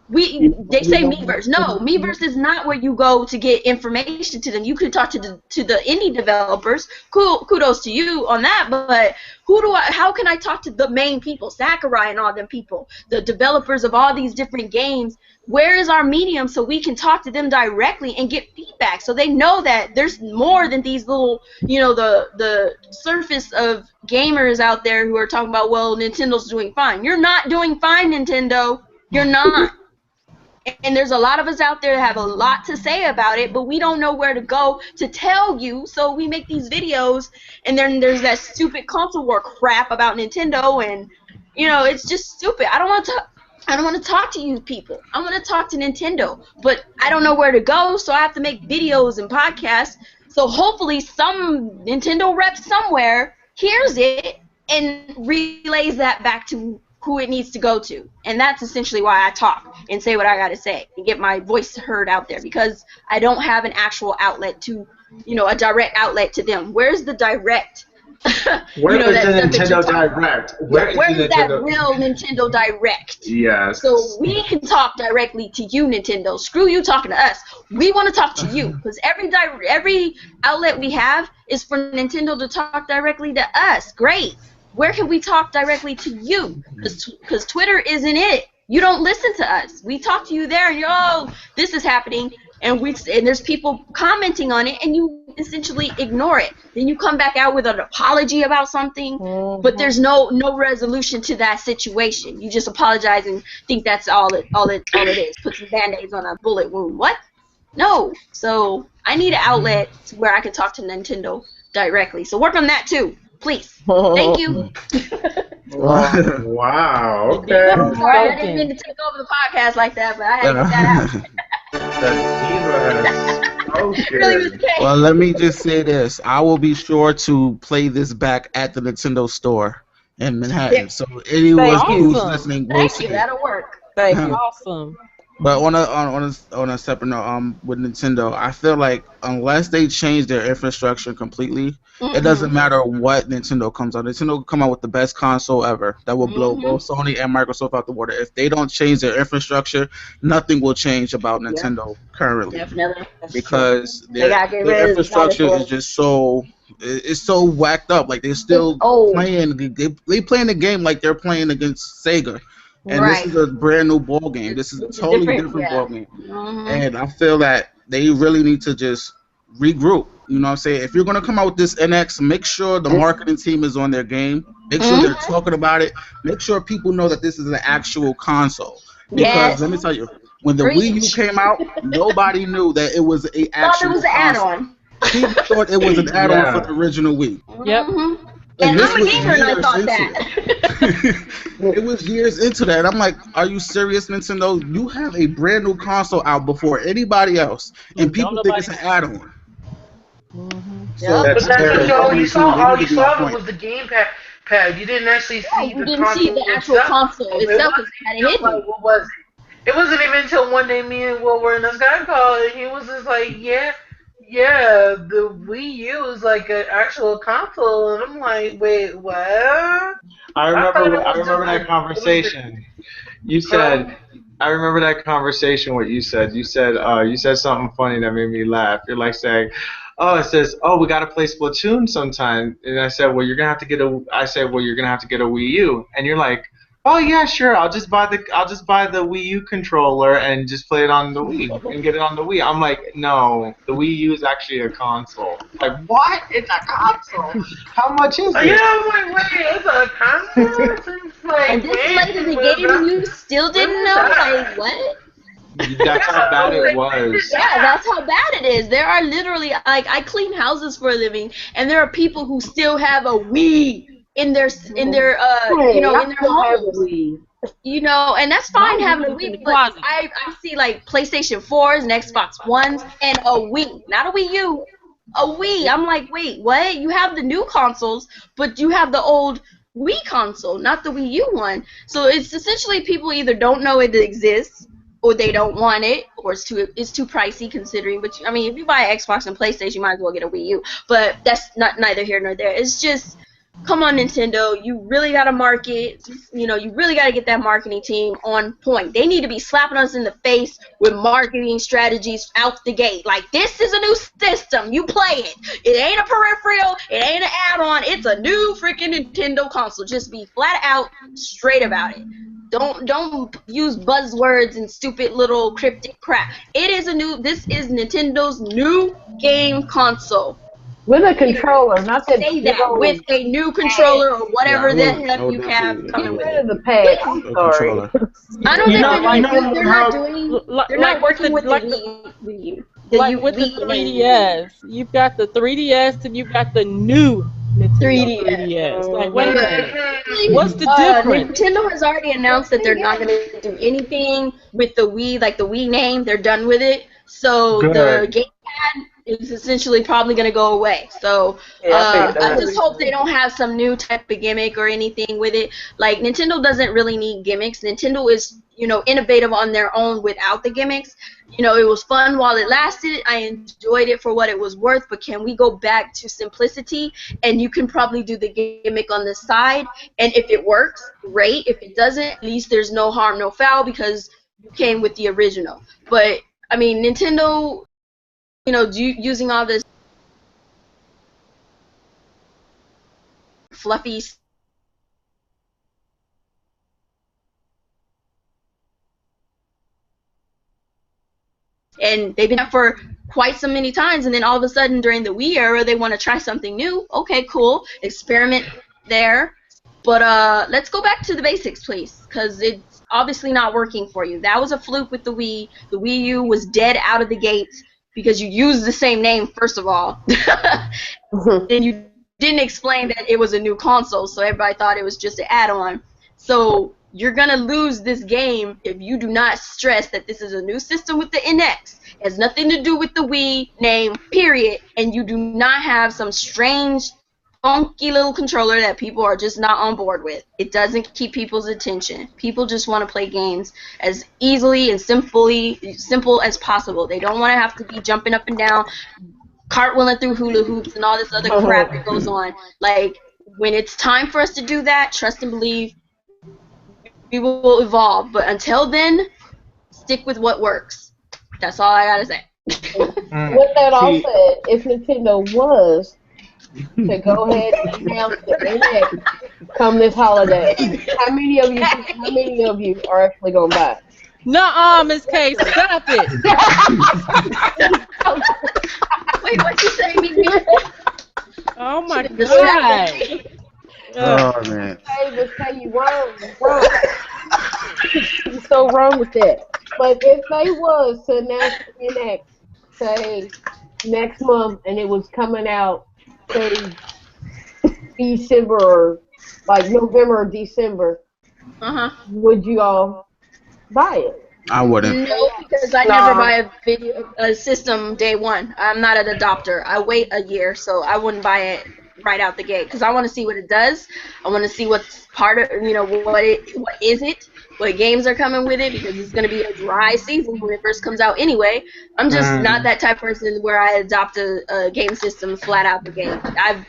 They say Miiverse. No, Miiverse is not where you go to get information to them. You can talk to the indie developers. Kudos to you on that. But how can I talk to the main people, Sakurai and all them people, the developers of all these different games? Where is our medium so we can talk to them directly and get feedback so they know that there's more than these little, the surface of gamers out there who are talking about, well, Nintendo's doing fine. You're not doing fine, Nintendo. You're not. And there's a lot of us out there that have a lot to say about it, but we don't know where to go to tell you, so we make these videos, and then there's that stupid console war crap about Nintendo, and, it's just stupid. I don't want to talk to you people. I want to talk to Nintendo, but I don't know where to go, so I have to make videos and podcasts, so hopefully some Nintendo rep somewhere hears it and relays that back to who it needs to go to. And that's essentially why I talk and say what I got to say and get my voice heard out there, because I don't have an actual outlet to, a direct outlet to them. Where's the direct? Where is the Nintendo Direct? Where's that real Nintendo Direct? Yes. So we can talk directly to you, Nintendo. Screw you talking to us. We want to talk to you, because every outlet we have is for Nintendo to talk directly to us. Great. Where can we talk directly to you? Because Twitter isn't it. You don't listen to us. We talk to you there, and this is happening, and there's people commenting on it, and you essentially ignore it. Then you come back out with an apology about something, but there's no resolution to that situation. You just apologize and think that's all it is. Put some Band-Aids on a bullet wound. What? No. So I need an outlet where I can talk to Nintendo directly. So work on that too. Please. Thank you. Wow. Okay. Sorry, I didn't mean to take over the podcast like that, but I had to get that out. Really, well, let me just say this. I will be sure to play this back at the Nintendo store in Manhattan. So anyone who's listening will see. Thank you. That'll work. Thank you. Awesome. But on a separate note, with Nintendo, I feel like unless they change their infrastructure completely, it doesn't matter what Nintendo comes out. Nintendo will come out with the best console ever that will blow both Sony and Microsoft out the water. If they don't change their infrastructure, nothing will change about Nintendo currently. Definitely. Because their infrastructure is just so whacked up. Like they're still playing. They playing the game like they're playing against Sega. And this is a brand new ball game. This is a totally different ball game. And I feel that they really need to just regroup. You know what I'm saying? If you're going to come out with this NX, make sure the marketing team is on their game. Make sure they're talking about it. Make sure people know that this is an actual console. Because let me tell you, when the Wii U came out, nobody knew that it was an actual console. Thought it was an add-on. People thought it was an add-on for the original Wii. Yep. And I'm a gamer and I thought that. It was years into that. I'm like, are you serious, Nintendo? You have a brand new console out before anybody else, and people think it's an add-on. So but that's all you saw it was the gamepad. You didn't actually see the console. See the actual console itself because they had it hidden. Like, what was it? It wasn't even until one day me and Will were in a Skype call, and he was just like, yeah, the Wii U is like an actual console, and I'm like, wait, what? I remember that conversation. You said, I remember that conversation. What you said. You said something funny that made me laugh. You're like saying, "Oh, it says, oh, we gotta play Splatoon sometime." And I said, "Well, you're gonna have to get a." I said, "Well, you're gonna have to get a Wii U." And you're like, oh yeah, sure, I'll just buy the Wii U controller and just play it on the Wii and get it on the Wii. I'm like, no, the Wii U is actually a console. Like, what? It's a console? How much is it? Yeah, I'm like, wait, it's a console? It's like, And this late in the game, you still didn't know? Like, what? That's how bad it was. Yeah, that's how bad it is. There are literally, like, I clean houses for a living, and there are people who still have a Wii in their you know, in their homes. You know, and that's fine having a Wii, but I see like PlayStation 4s and Xbox Ones and a Wii, not a Wii U, a Wii. I'm like, wait, what? You have the new consoles, but you have the old Wii console, not the Wii U one. So it's essentially people either don't know it exists, or they don't want it, or it's too pricey considering. But I mean, if you buy an Xbox and PlayStation, you might as well get a Wii U. But that's neither here nor there. It's just, come on, Nintendo, you really gotta market. You know, you really gotta get that marketing team on point. They need to be slapping us in the face with marketing strategies out the gate. Like, this is a new system. You play it. It ain't a peripheral. It ain't an add-on. It's a new freaking Nintendo console. Just be flat out straight about it. Don't use buzzwords and stupid little cryptic crap. This is Nintendo's new game console. With a controller, not that. Say that with a new controller or whatever the heck you have coming with it. The pad. I'm sorry. I don't think they're not working with the Wii U. Like with the 3DS, you've got the 3DS and you've got the new Nintendo 3DS. Like, wait a minute, what's the difference? Nintendo has already announced that they're not going to do anything with the Wii, like the Wii name. They're done with it. So the gamepad is essentially probably going to go away. So I just hope they don't have some new type of gimmick or anything with it. Like, Nintendo doesn't really need gimmicks. Nintendo is, you know, innovative on their own without the gimmicks. You know, it was fun while it lasted. I enjoyed it for what it was worth, but can we go back to simplicity? And you can probably do the gimmick on the side, and if it works, great. If it doesn't, at least there's no harm, no foul, because you came with the original. But, I mean, Nintendo, you know, using all this fluffy and they've been there for quite so many times, and then all of a sudden during the Wii era they want to try something new. Okay, cool, experiment there, but let's go back to the basics, please, because it's obviously not working for you. That was a fluke with the Wii. The Wii U was dead out of the gates because you used the same name, first of all. And you didn't explain that it was a new console, so everybody thought it was just an add-on. So you're going to lose this game if you do not stress that this is a new system with the NX. It has nothing to do with the Wii name, period, and you do not have some strange, funky little controller that people are just not on board with. It doesn't keep people's attention. People just want to play games as easily and simple as possible. They don't want to have to be jumping up and down, cartwheeling through hula hoops and all this other crap that goes on. Like, when it's time for us to do that, trust and believe, we will evolve. But until then, stick with what works. That's all I gotta say. With that all said, if Nintendo was to go ahead and announce the NX come this holiday, how many of you are actually gonna buy it? Nuh-uh, Miss K, stop it. Wait, what you say, Oh my God. Oh man. Say you wrong. You're so wrong with that. But if they was to announce the NX, say next month, and it was coming out, say December or like November or December, would you all buy it? I wouldn't. No, because I never buy a system day one. I'm not an adopter. I wait a year, so I wouldn't buy it right out the gate because I want to see what it does. I want to see what's part of, you know, what is it, what games are coming with it, because it's going to be a dry season when it first comes out anyway. I'm just not that type of person where I adopt a game system flat out the gate.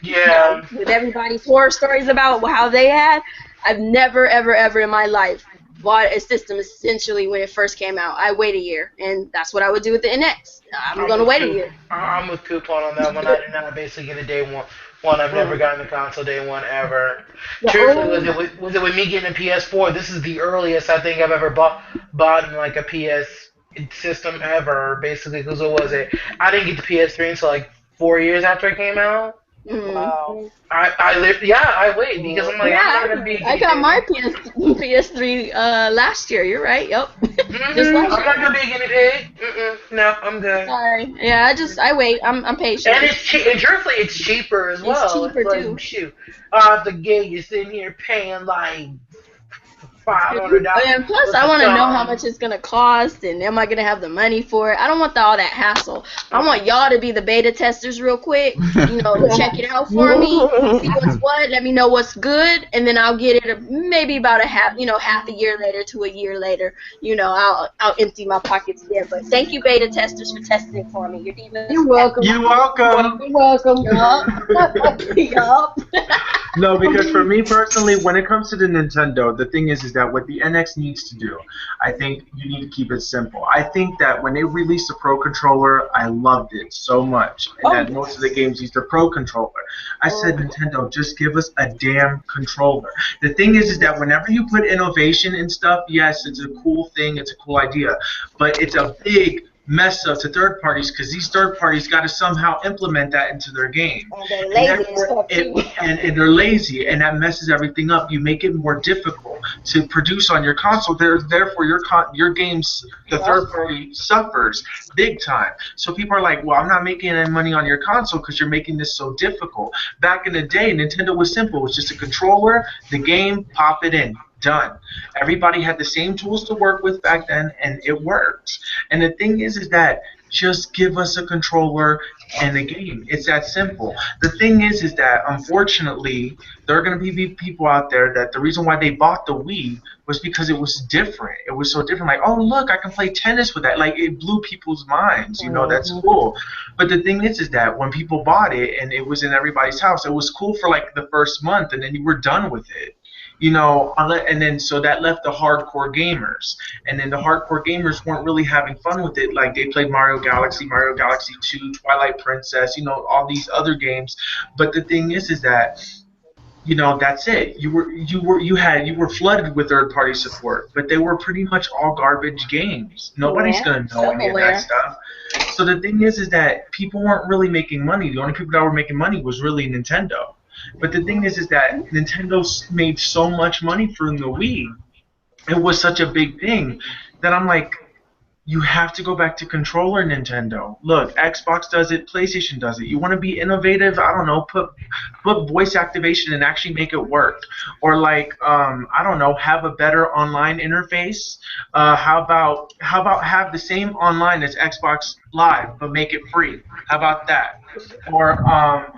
You know, with everybody's horror stories about how they had, I've never, ever in my life bought a system essentially when it first came out. I wait a year, and that's what I would do with the NX. I'm going to wait a year. I'm with Kuuppon on that one. I did not basically get a day one. one. I've never gotten the console day one ever. The Truthfully, only was it with me getting a PS4? This is the earliest I think I've ever bought in like a PS system ever. Basically, because what was it? I didn't get the PS3 until like 4 years after it came out. Wow. I lived, yeah, I wait because I'm like, I'm not Yeah, gonna be a I guinea got my pig. PS3 last year. You're right. Yep. Just I'm last not year. gonna be a guinea pig. No, I'm good. Sorry. Yeah, I wait. I'm patient. And it's cheap. And truthfully, it's cheaper as It's well. cheaper It's like too. shoot, off the gate, you're sitting here paying like $500 And plus, for I want to know how some. much it's gonna cost, and am I gonna have the money for it? I don't want all that hassle. I want y'all to be the beta testers real quick. Check it out for me, see what's what, let me know what's good, and then I'll get it maybe about half a year later to a year later. I'll empty my pockets there. But thank you, beta testers, for testing it for me. You're the you're welcome. You're welcome. You're welcome. Yup. No, because for me personally, when it comes to the Nintendo, the thing is that what the NX needs to do, I think you need to keep it simple. I think that when they released the Pro Controller, I loved it so much, and that most of the games used the Pro Controller. I said, Nintendo, just give us a damn controller. The thing is that whenever you put innovation in stuff, yes, it's a cool thing, it's a cool idea, but it's a big mess up to third parties because these third parties got to somehow implement that into their game. And they're And lazy as therefore, fuck too. and they're lazy, and that messes everything up. You make it more difficult to produce on your console. Therefore, your games, the third party suffers big time. So people are like, well, I'm not making any money on your console because you're making this so difficult. Back in the day, Nintendo was simple. It was just a controller, the game, pop it in. Done. Everybody had the same tools to work with back then, and it worked. And the thing is that just give us a controller and a game. It's that simple. The thing is that unfortunately, there are going to be people out there that the reason why they bought the Wii was because it was different. It was so different. Like, oh look, I can play tennis with that. Like it blew people's minds. That's cool. But the thing is that when people bought it and it was in everybody's house, it was cool for like the first month, and then you were done with it. And then so that left the hardcore gamers, and then the hardcore gamers weren't really having fun with it. Like they played Mario Galaxy, Mario Galaxy 2, Twilight Princess, all these other games. But the thing is that that's it. You were flooded with third party support, but they were pretty much all garbage games. Nobody's gonna know any of that stuff. So the thing is that people weren't really making money. The only people that were making money was really Nintendo. But the thing is that Nintendo made so much money from the Wii. It was such a big thing that I'm like, you have to go back to controller, Nintendo. Look, Xbox does it, PlayStation does it. You want to be innovative? I don't know, put voice activation and actually make it work. Or like, I don't know, have a better online interface. How about have the same online as Xbox Live, but make it free? How about that? Or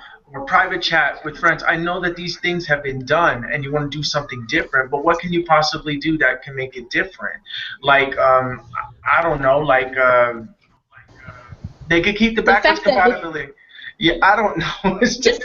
private chat with friends. I know that these things have been done and you want to do something different, but what can you possibly do that can make it different? Like, I don't know, like they could keep the backwards compatibility. Yeah, I don't know. It's just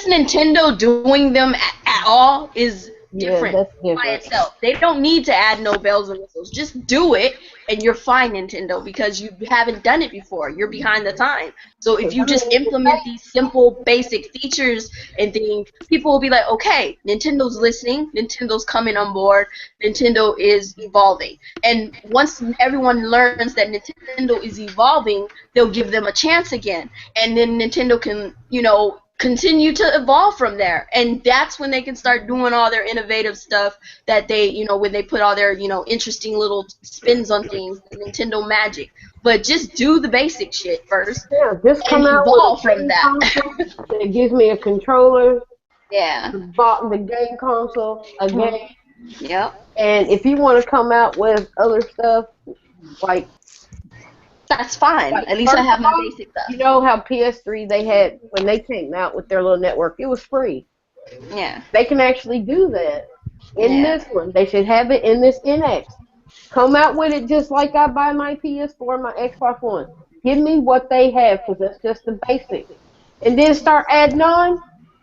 Nintendo doing them at all is different, by itself. They don't need to add no bells and whistles. Just do it, and you're fine, Nintendo, because you haven't done it before. You're behind the time. So if you just implement these simple, basic features and things, people will be like, okay, Nintendo's listening, Nintendo's coming on board, Nintendo is evolving. And once everyone learns that Nintendo is evolving, they'll give them a chance again. And then Nintendo can, continue to evolve from there, and that's when they can start doing all their innovative stuff that they, when they put all their, interesting little spins on things, the Nintendo magic. But just do the basic shit first. Yeah, just come out evolve from that. It gives me a controller. Yeah. Bought the game console, a game. Yep. And if you want to come out with other stuff, like. That's fine. At least I have my basic stuff. You know how PS3 they had, when they came out with their little network, it was free. Yeah. They can actually do that in this one. They should have it in this NX. Come out with it just like I buy my PS4 and my Xbox One. Give me what they have, because that's just the basic. And then start adding on,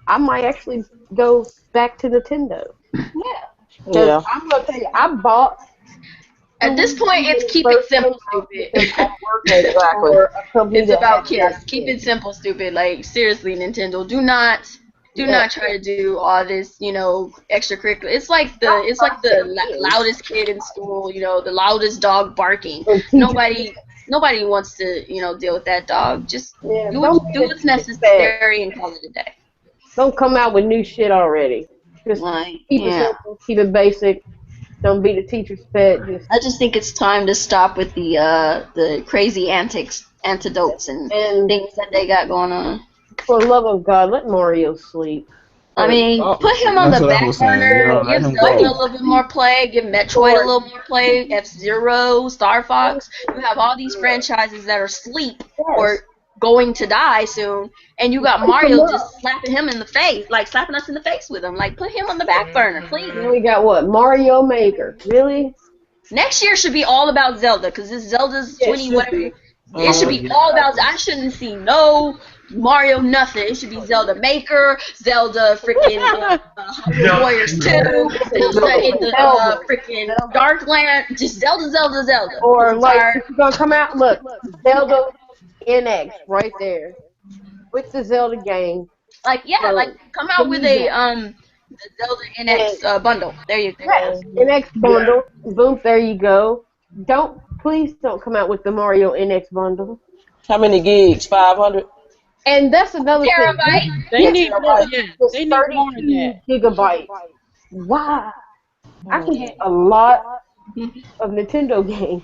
I might actually go back to Nintendo. Yeah. I'm going to tell you, I bought At this point, it's keep it simple, stupid. Exactly. It's about kids. Keep it simple, stupid. Like seriously, Nintendo, do not try to do all this, extracurricular. It's like the loudest kid in school, the loudest dog barking. Nobody wants to, deal with that dog. Just do what's necessary and call it a day. Don't come out with new shit already. Just keep it simple, keep it basic. Don't be the teacher's pet. I just think it's time to stop with the crazy antidotes and things that they got going on. For the love of God, let Mario sleep. I mean, put him on the back burner, give Zelda a little bit more play, give Metroid a little more play, F-Zero, Star Fox. You have all these franchises that are asleep or going to die soon, and you got Mario just slapping him in the face, like slapping us in the face with him. Like, put him on the back burner, please. Then we got what? Mario Maker. Really? Next year should be all about Zelda, because this Zelda's 20 whatever. It should be all about. I shouldn't see no Mario nothing. It should be Zelda Maker, Zelda freaking Warriors 2, Zelda in the freaking Darkland. Just Zelda. Or like it's gonna come out. Look, Zelda NX right there with the Zelda game. Like come out with a the Zelda NX bundle. There you go. Yes, NX bundle. Boom. There you go. Please don't come out with the Mario NX bundle. How many gigs? 500. And that's another terabyte. thing. They need more. Yeah, they need more than that. Gigabytes. Wow. I can get a lot of Nintendo games.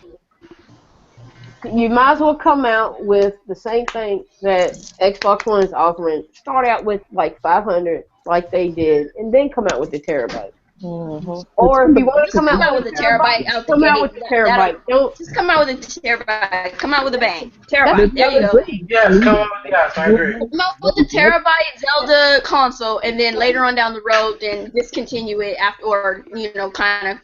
You might as well come out with the same thing that Xbox One is offering. Start out with like 500, like they did, and then come out with the terabyte. Mm-hmm. Or if you want to come out with a terabyte, come out with the terabyte. Don't just come out with a terabyte. Come out with a bang. Terabyte. There you go. Yes, come on. Yes, I agree. Come out with the terabyte Zelda console, and then later on down the road, then discontinue it after, or kind of.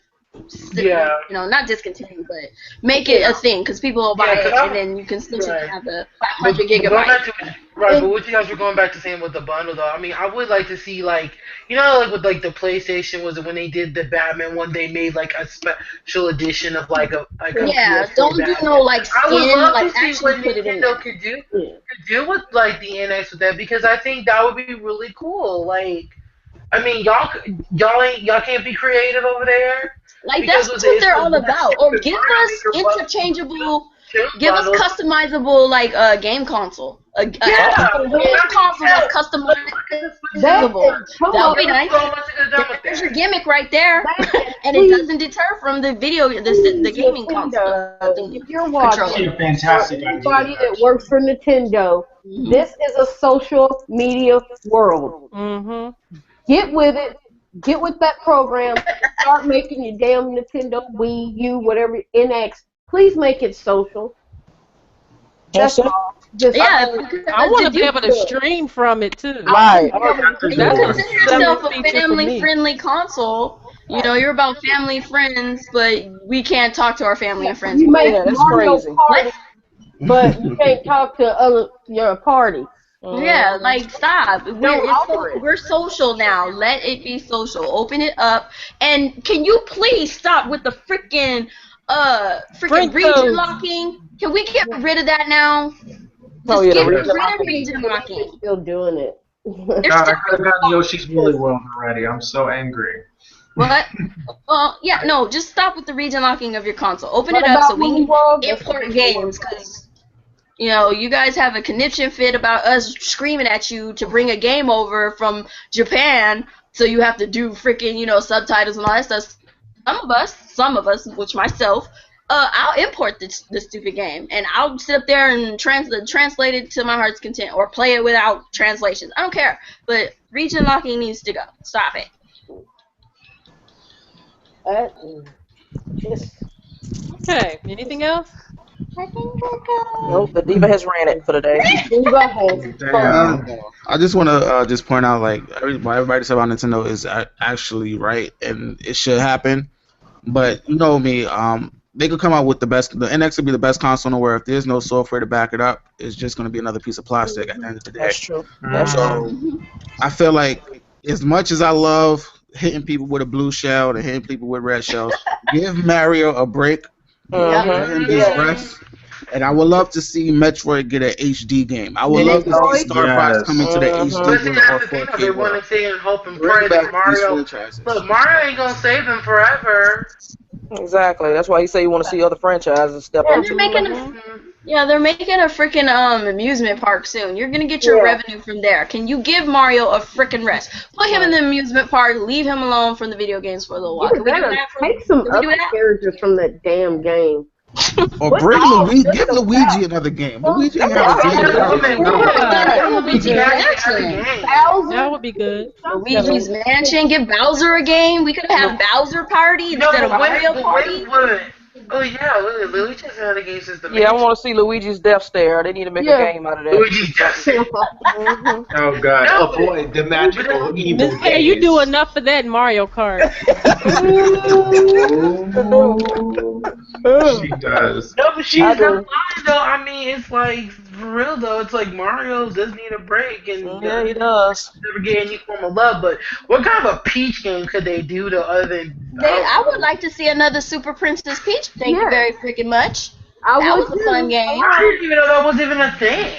Not discontinue, but make it a thing, because people will buy it, and then you can still have the 500 gigabyte. But what you guys were going back to saying with the bundle, though, I mean, I would like to see, like with, like, the PlayStation, was it when they did the Batman one, they made, like, a special edition of, like, a PS4 don't Batman. do no, like, skin, I would love like, to see what Nintendo could do with, like, the NX with that, because I think that would be really cool. Like, I mean, y'all can't be creative over there. Like, that's what they're all about. Or give us interchangeable, give us customizable, like, game console. A game console that's customizable. That would be nice. There's your gimmick right there. And it doesn't deter from the gaming console. If you're watching, fantastic everybody that works for Nintendo, this is a social media world. Mm-hmm. Get with it. Get with that program. Start making your damn Nintendo Wii U, whatever, NX. Please make it social. That's all. I want to be able to stream from it too. Right. Consider yourself a family-friendly console. You're about family friends, but we can't talk to our family and friends. That's crazy. Party, but you can't talk to your party. Yeah, like, stop. We're social now. Let it be social. Open it up. And can you please stop with the freaking region locking? Can we get rid of that now? Just get rid of region locking. Still doing it. God, I could have gotten Yoshi's Woolly World already. I'm so angry. What? Well, yeah, no, just stop with the region locking of your console. Open it up so we can import games, because you guys have a conniption fit about us screaming at you to bring a game over from Japan, so you have to do freaking, subtitles and all that stuff. Some of us, which myself, I'll import this stupid game, and I'll sit up there and translate it to my heart's content, or play it without translations. I don't care, but region locking needs to go. Stop it. Okay, anything else? Nope, the diva has ran it for the day. I just want to just point out, like, what everybody said about Nintendo is actually right, and it should happen. But you know me, they could come out with the best. The NX would be the best console in the world. If there's no software to back it up, it's just going to be another piece of plastic at the end of the day. That's true. I feel like, as much as I love hitting people with a blue shell and hitting people with red shells, give Mario a break. Let him just rest. And I would love to see Metroid get an HD game. I would love to see Star Fox come into the HD But see, world that's or the thing. 4K They want world. to say and hope and Bring pray back that Mario. these franchises. Look, Mario ain't gonna save them forever. Exactly. That's why he said you want to see other franchises step up. They're making they're making a freaking amusement park soon. You're gonna get your revenue from there. Can you give Mario a freaking rest? Put him in the amusement park. Leave him alone from the video games for a little while. Can we do that? Take some other characters from that damn game. Or bring Luigi. Give Luigi another game. Luigi can have a game. That would be good. Luigi's Mansion. Give Bowser a game. We could have Bowser Party instead of Mario Party. Oh yeah, Luigi's had a game since the I want to see Luigi's Death Stare. They need to make a game out of that. Luigi's Death Stare. Oh god, avoid the magical evil. Miss K, you do enough for that in Mario Kart. She does. No, but she's not lying though. I mean, it's like for real though. It's like Mario does need a break, and yeah, he does. Never get any form of love. But what kind of a Peach game could they do to other than? I would like to see another Super Princess Peach. Thank you very freaking much. That was a fun game. I didn't even know that was even a thing.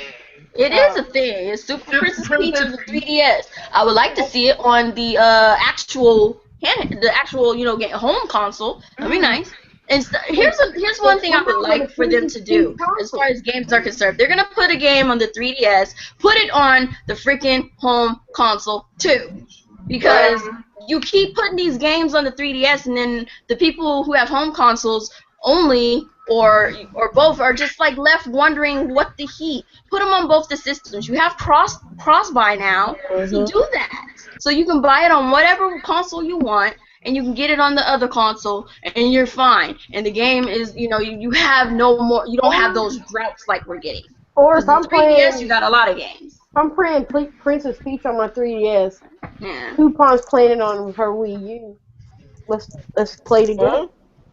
It is a thing. It's Super Princess Peach on the 3DS. I would like to see it on the actual home console. That'd be nice. And here's one thing I would like for them to do as far as games are concerned. They're gonna put a game on the 3DS, put it on the freaking home console too, because you keep putting these games on the 3DS, and then the people who have home consoles only or both are just like left wondering what the heat. Put them on both the systems. You have cross buy now, so do that. So you can buy it on whatever console you want, and you can get it on the other console, and you're fine. And the game is, you have no more. You don't have those droughts like we're getting. Or if I'm 3DS, playing, you got a lot of games. If I'm playing Princess Peach on my 3DS, Yeah. Kuuppon's playing it on her Wii U. Let's play together.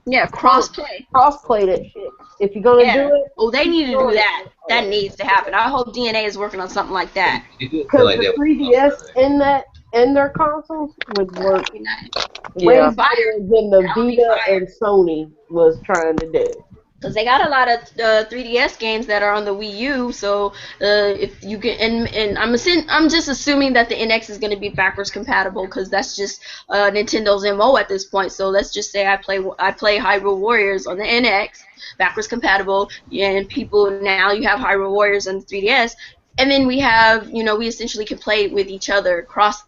Yeah, cross-play. Cross-play that shit. If you're gonna do it. Oh, they need to do that. That needs to happen. I hope DNA is working on something like that. Because the 3DS in their consoles would work way better than the Vita and Sony was trying to do. Because they got a lot of 3DS games that are on the Wii U, so if you can, and I'm just assuming that the NX is going to be backwards compatible, because that's just Nintendo's MO at this point. So let's just say I play Hyrule Warriors on the NX, backwards compatible, and people now you have Hyrule Warriors on the 3DS, and then we have, we essentially can play with each other cross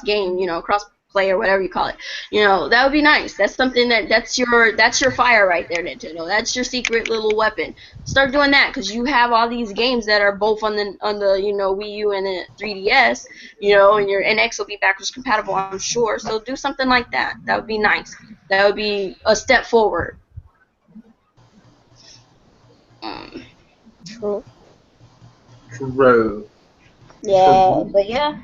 game, cross play or whatever you call it. That would be nice. That's something that's your fire right there, Nintendo. That's your secret little weapon. Start doing that, because you have all these games that are both on the Wii U and the 3DS, and your NX will be backwards compatible, I'm sure. So do something like that. That would be nice. That would be a step forward. True. Yeah, but yeah.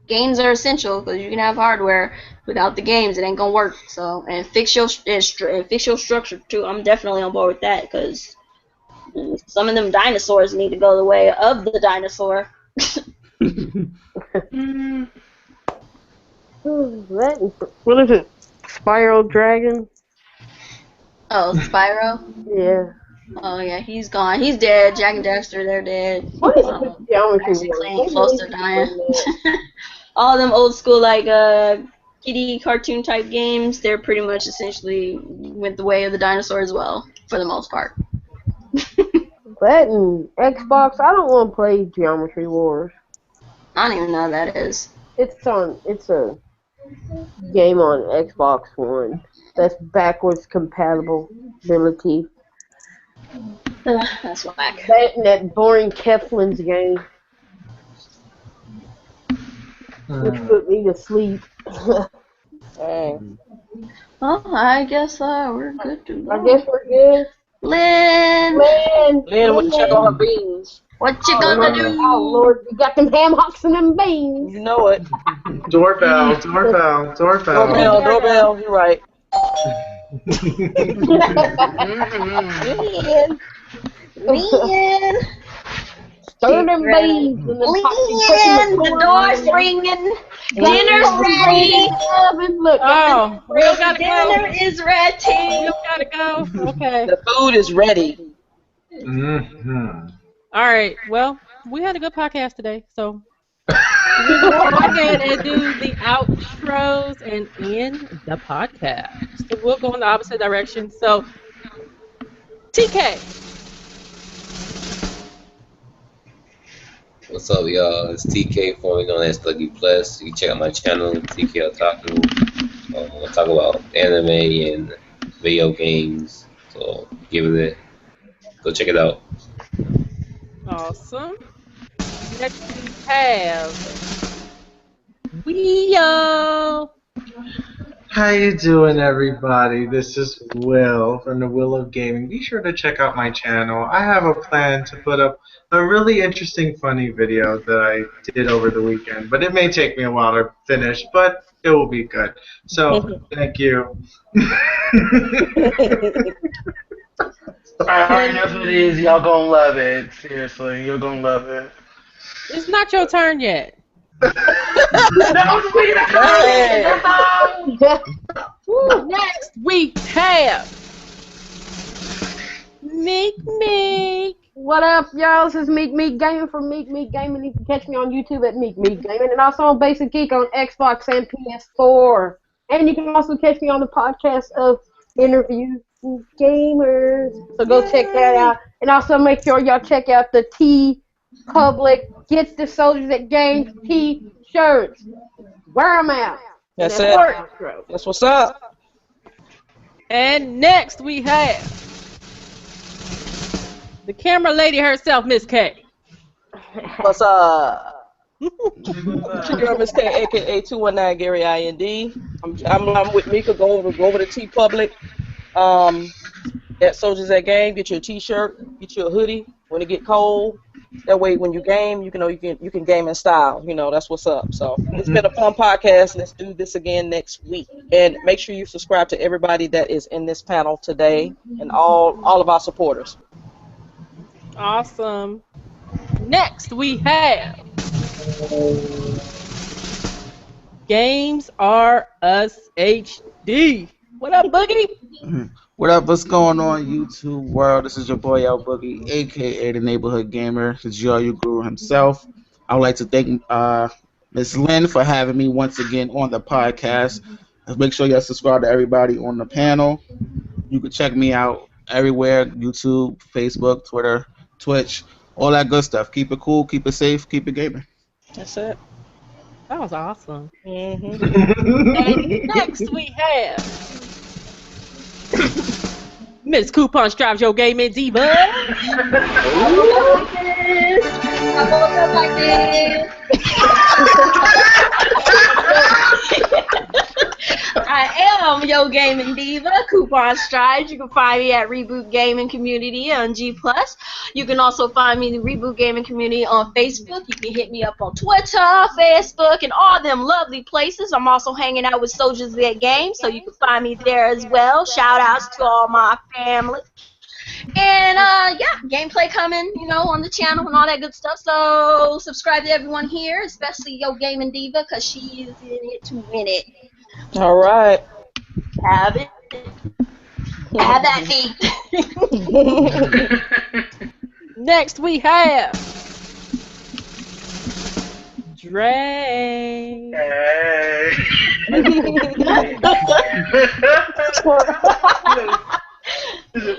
Games are essential, because you can have hardware without the games, it ain't gonna work. So, and fix your structure too. I'm definitely on board with that, because some of them dinosaurs need to go the way of the dinosaur. What is it? Spiral Dragon? Oh, Spyro? Yeah. Oh yeah, he's gone. He's dead. Jack and Dexter, they're dead. What is Actually playing close to dying. All them old school kiddie cartoon type games, they're pretty much essentially went the way of the dinosaur as well, for the most part. That and Xbox, I don't want to play Geometry Wars. I don't even know what that is. It's a game on Xbox One that's backwards compatibility. That's whack. That boring Keflin's game. Which put me to sleep. Well, I guess we're good to go. I guess we're good. Lynn, what you check on her beans? What you gonna do? Oh Lord, you got them ham hocks and them beans. You know it. Doorbell. Doorbell. You're right. Stir them beans and then pop the door's ringing. Dinner's ready. Look, Oh, Will gotta Dinner go. is ready. Will gotta go. Okay. The food is ready. Mm-hmm. All right. Well, we had a good podcast today, so we're gonna go ahead and do the outros and end the podcast. So we'll go in the opposite direction. So, TK. What's up, y'all? It's TK, formerly known as Thuggy Plus. You can check out my channel, TK Otaku. I talk about anime and video games, so go check it out. Awesome. Next we have Weo. How you doing, everybody? This is Will from the Will of Gaming. Be sure to check out my channel. I have a plan to put up a really interesting, funny video that I did over the weekend, but it may take me a while to finish, but it will be good. So, thank you. I already know what it is. Y'all gonna love it. Seriously, you're gonna love it. It's not your turn yet. Next we have Meek. What up, y'all? This is MeekMeekGaming from MeekMeekGaming. You can catch me on YouTube at MeekMeekGaming and also on Basic Geek on Xbox and PS4. And you can also catch me on the podcast of Interview Gamers. So go check that out. And also make sure y'all check out the Public Get the Soldiers at Games T-shirts. Wear them out. That's it. That's what's up. And next we have the camera lady herself, Miss K. What's up? It's your girl, Miss K, aka 219 Gary IND. I'm with Mika. Go over to T Public. At Soldiers at Game, get your T-shirt, get you a hoodie when it get cold. That way, when you game, you can game in style. That's what's up. So it's been a fun podcast. Let's do this again next week. And make sure you subscribe to everybody that is in this panel today and all of our supporters. Awesome. Next we have Games R Us HD. What up, Boogie? What up? What's going on, YouTube world? This is your boy LBoogie, aka the Neighborhood Gamer, the GRU Guru himself. I would like to thank Miss Lynn for having me once again on the podcast. Make sure you subscribe to everybody on the panel. You can check me out everywhere: YouTube, Facebook, Twitter, Twitch, all that good stuff. Keep it cool, keep it safe, keep it gaming. That's it. That was awesome. Mm-hmm. And next we have Miss Kuuppon Strives, your gaming diva. I woke up like this. I am Yo Gaming Diva, Kuuppon Strives. You can find me at Reboot Gaming Community on G+. You can also find me in the Reboot Gaming Community on Facebook. You can hit me up on Twitter, Facebook, and all them lovely places. I'm also hanging out with Soldiers at Games, so you can find me there as well. Shout outs to all my family. And yeah, gameplay coming, on the channel and all that good stuff. So subscribe to everyone here, especially Yo Gaming Diva, because she is in it to win it. All right. Have it. Have that feet. Next we have Dre. Hey.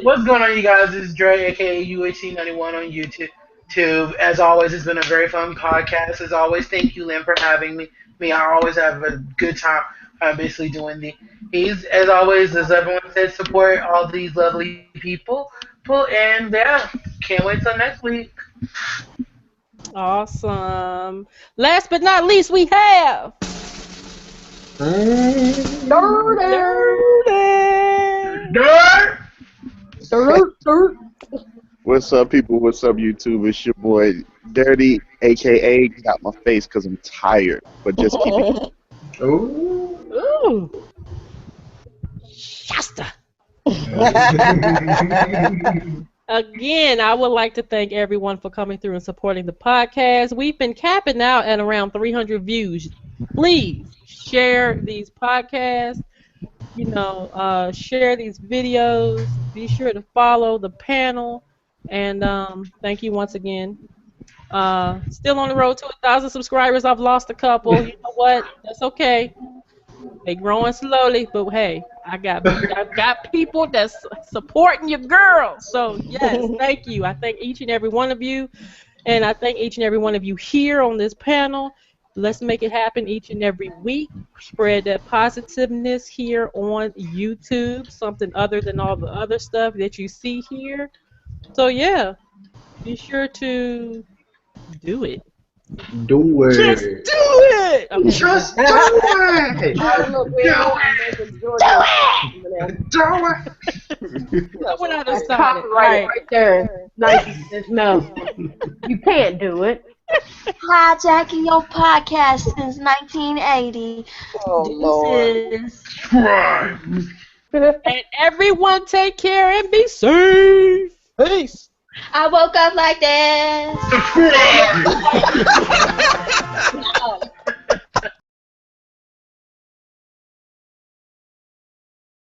What's going on, you guys? This is Dre, aka UHC91 on YouTube. As always, it's been a very fun podcast. As always, thank you, Lynn, for having me. I always have a good time basically doing these. As always, as everyone said, support all these lovely people. And yeah, can't wait till next week. Awesome. Last but not least, we have What's up, people? What's up, YouTube? It's your boy Dirty, aka got my face because I'm tired, but just keep it. Ooh. Shasta. Again, I would like to thank everyone for coming through and supporting the podcast. We've been capping out at around 300 views. Please share these podcasts. Share these videos. Be sure to follow the panel. And thank you once again. Still on the road to 1,000 subscribers. I've lost a couple. You know what? That's okay. They growing slowly, but hey, I've got people that's supporting your girl. So yes, thank you. I thank each and every one of you, and I thank each and every one of you here on this panel. Let's make it happen each and every week. Spread that positiveness here on YouTube, something other than all the other stuff that you see here. So yeah, be sure to do it. Do it. Just do it. Okay. Just do it. Look, we don't make a Jordan. Do it. That's copyright right there. No, you can't do it. Hijacking your podcast since 1980. Oh, Lord. And everyone take care and be safe. Peace. I woke up like this.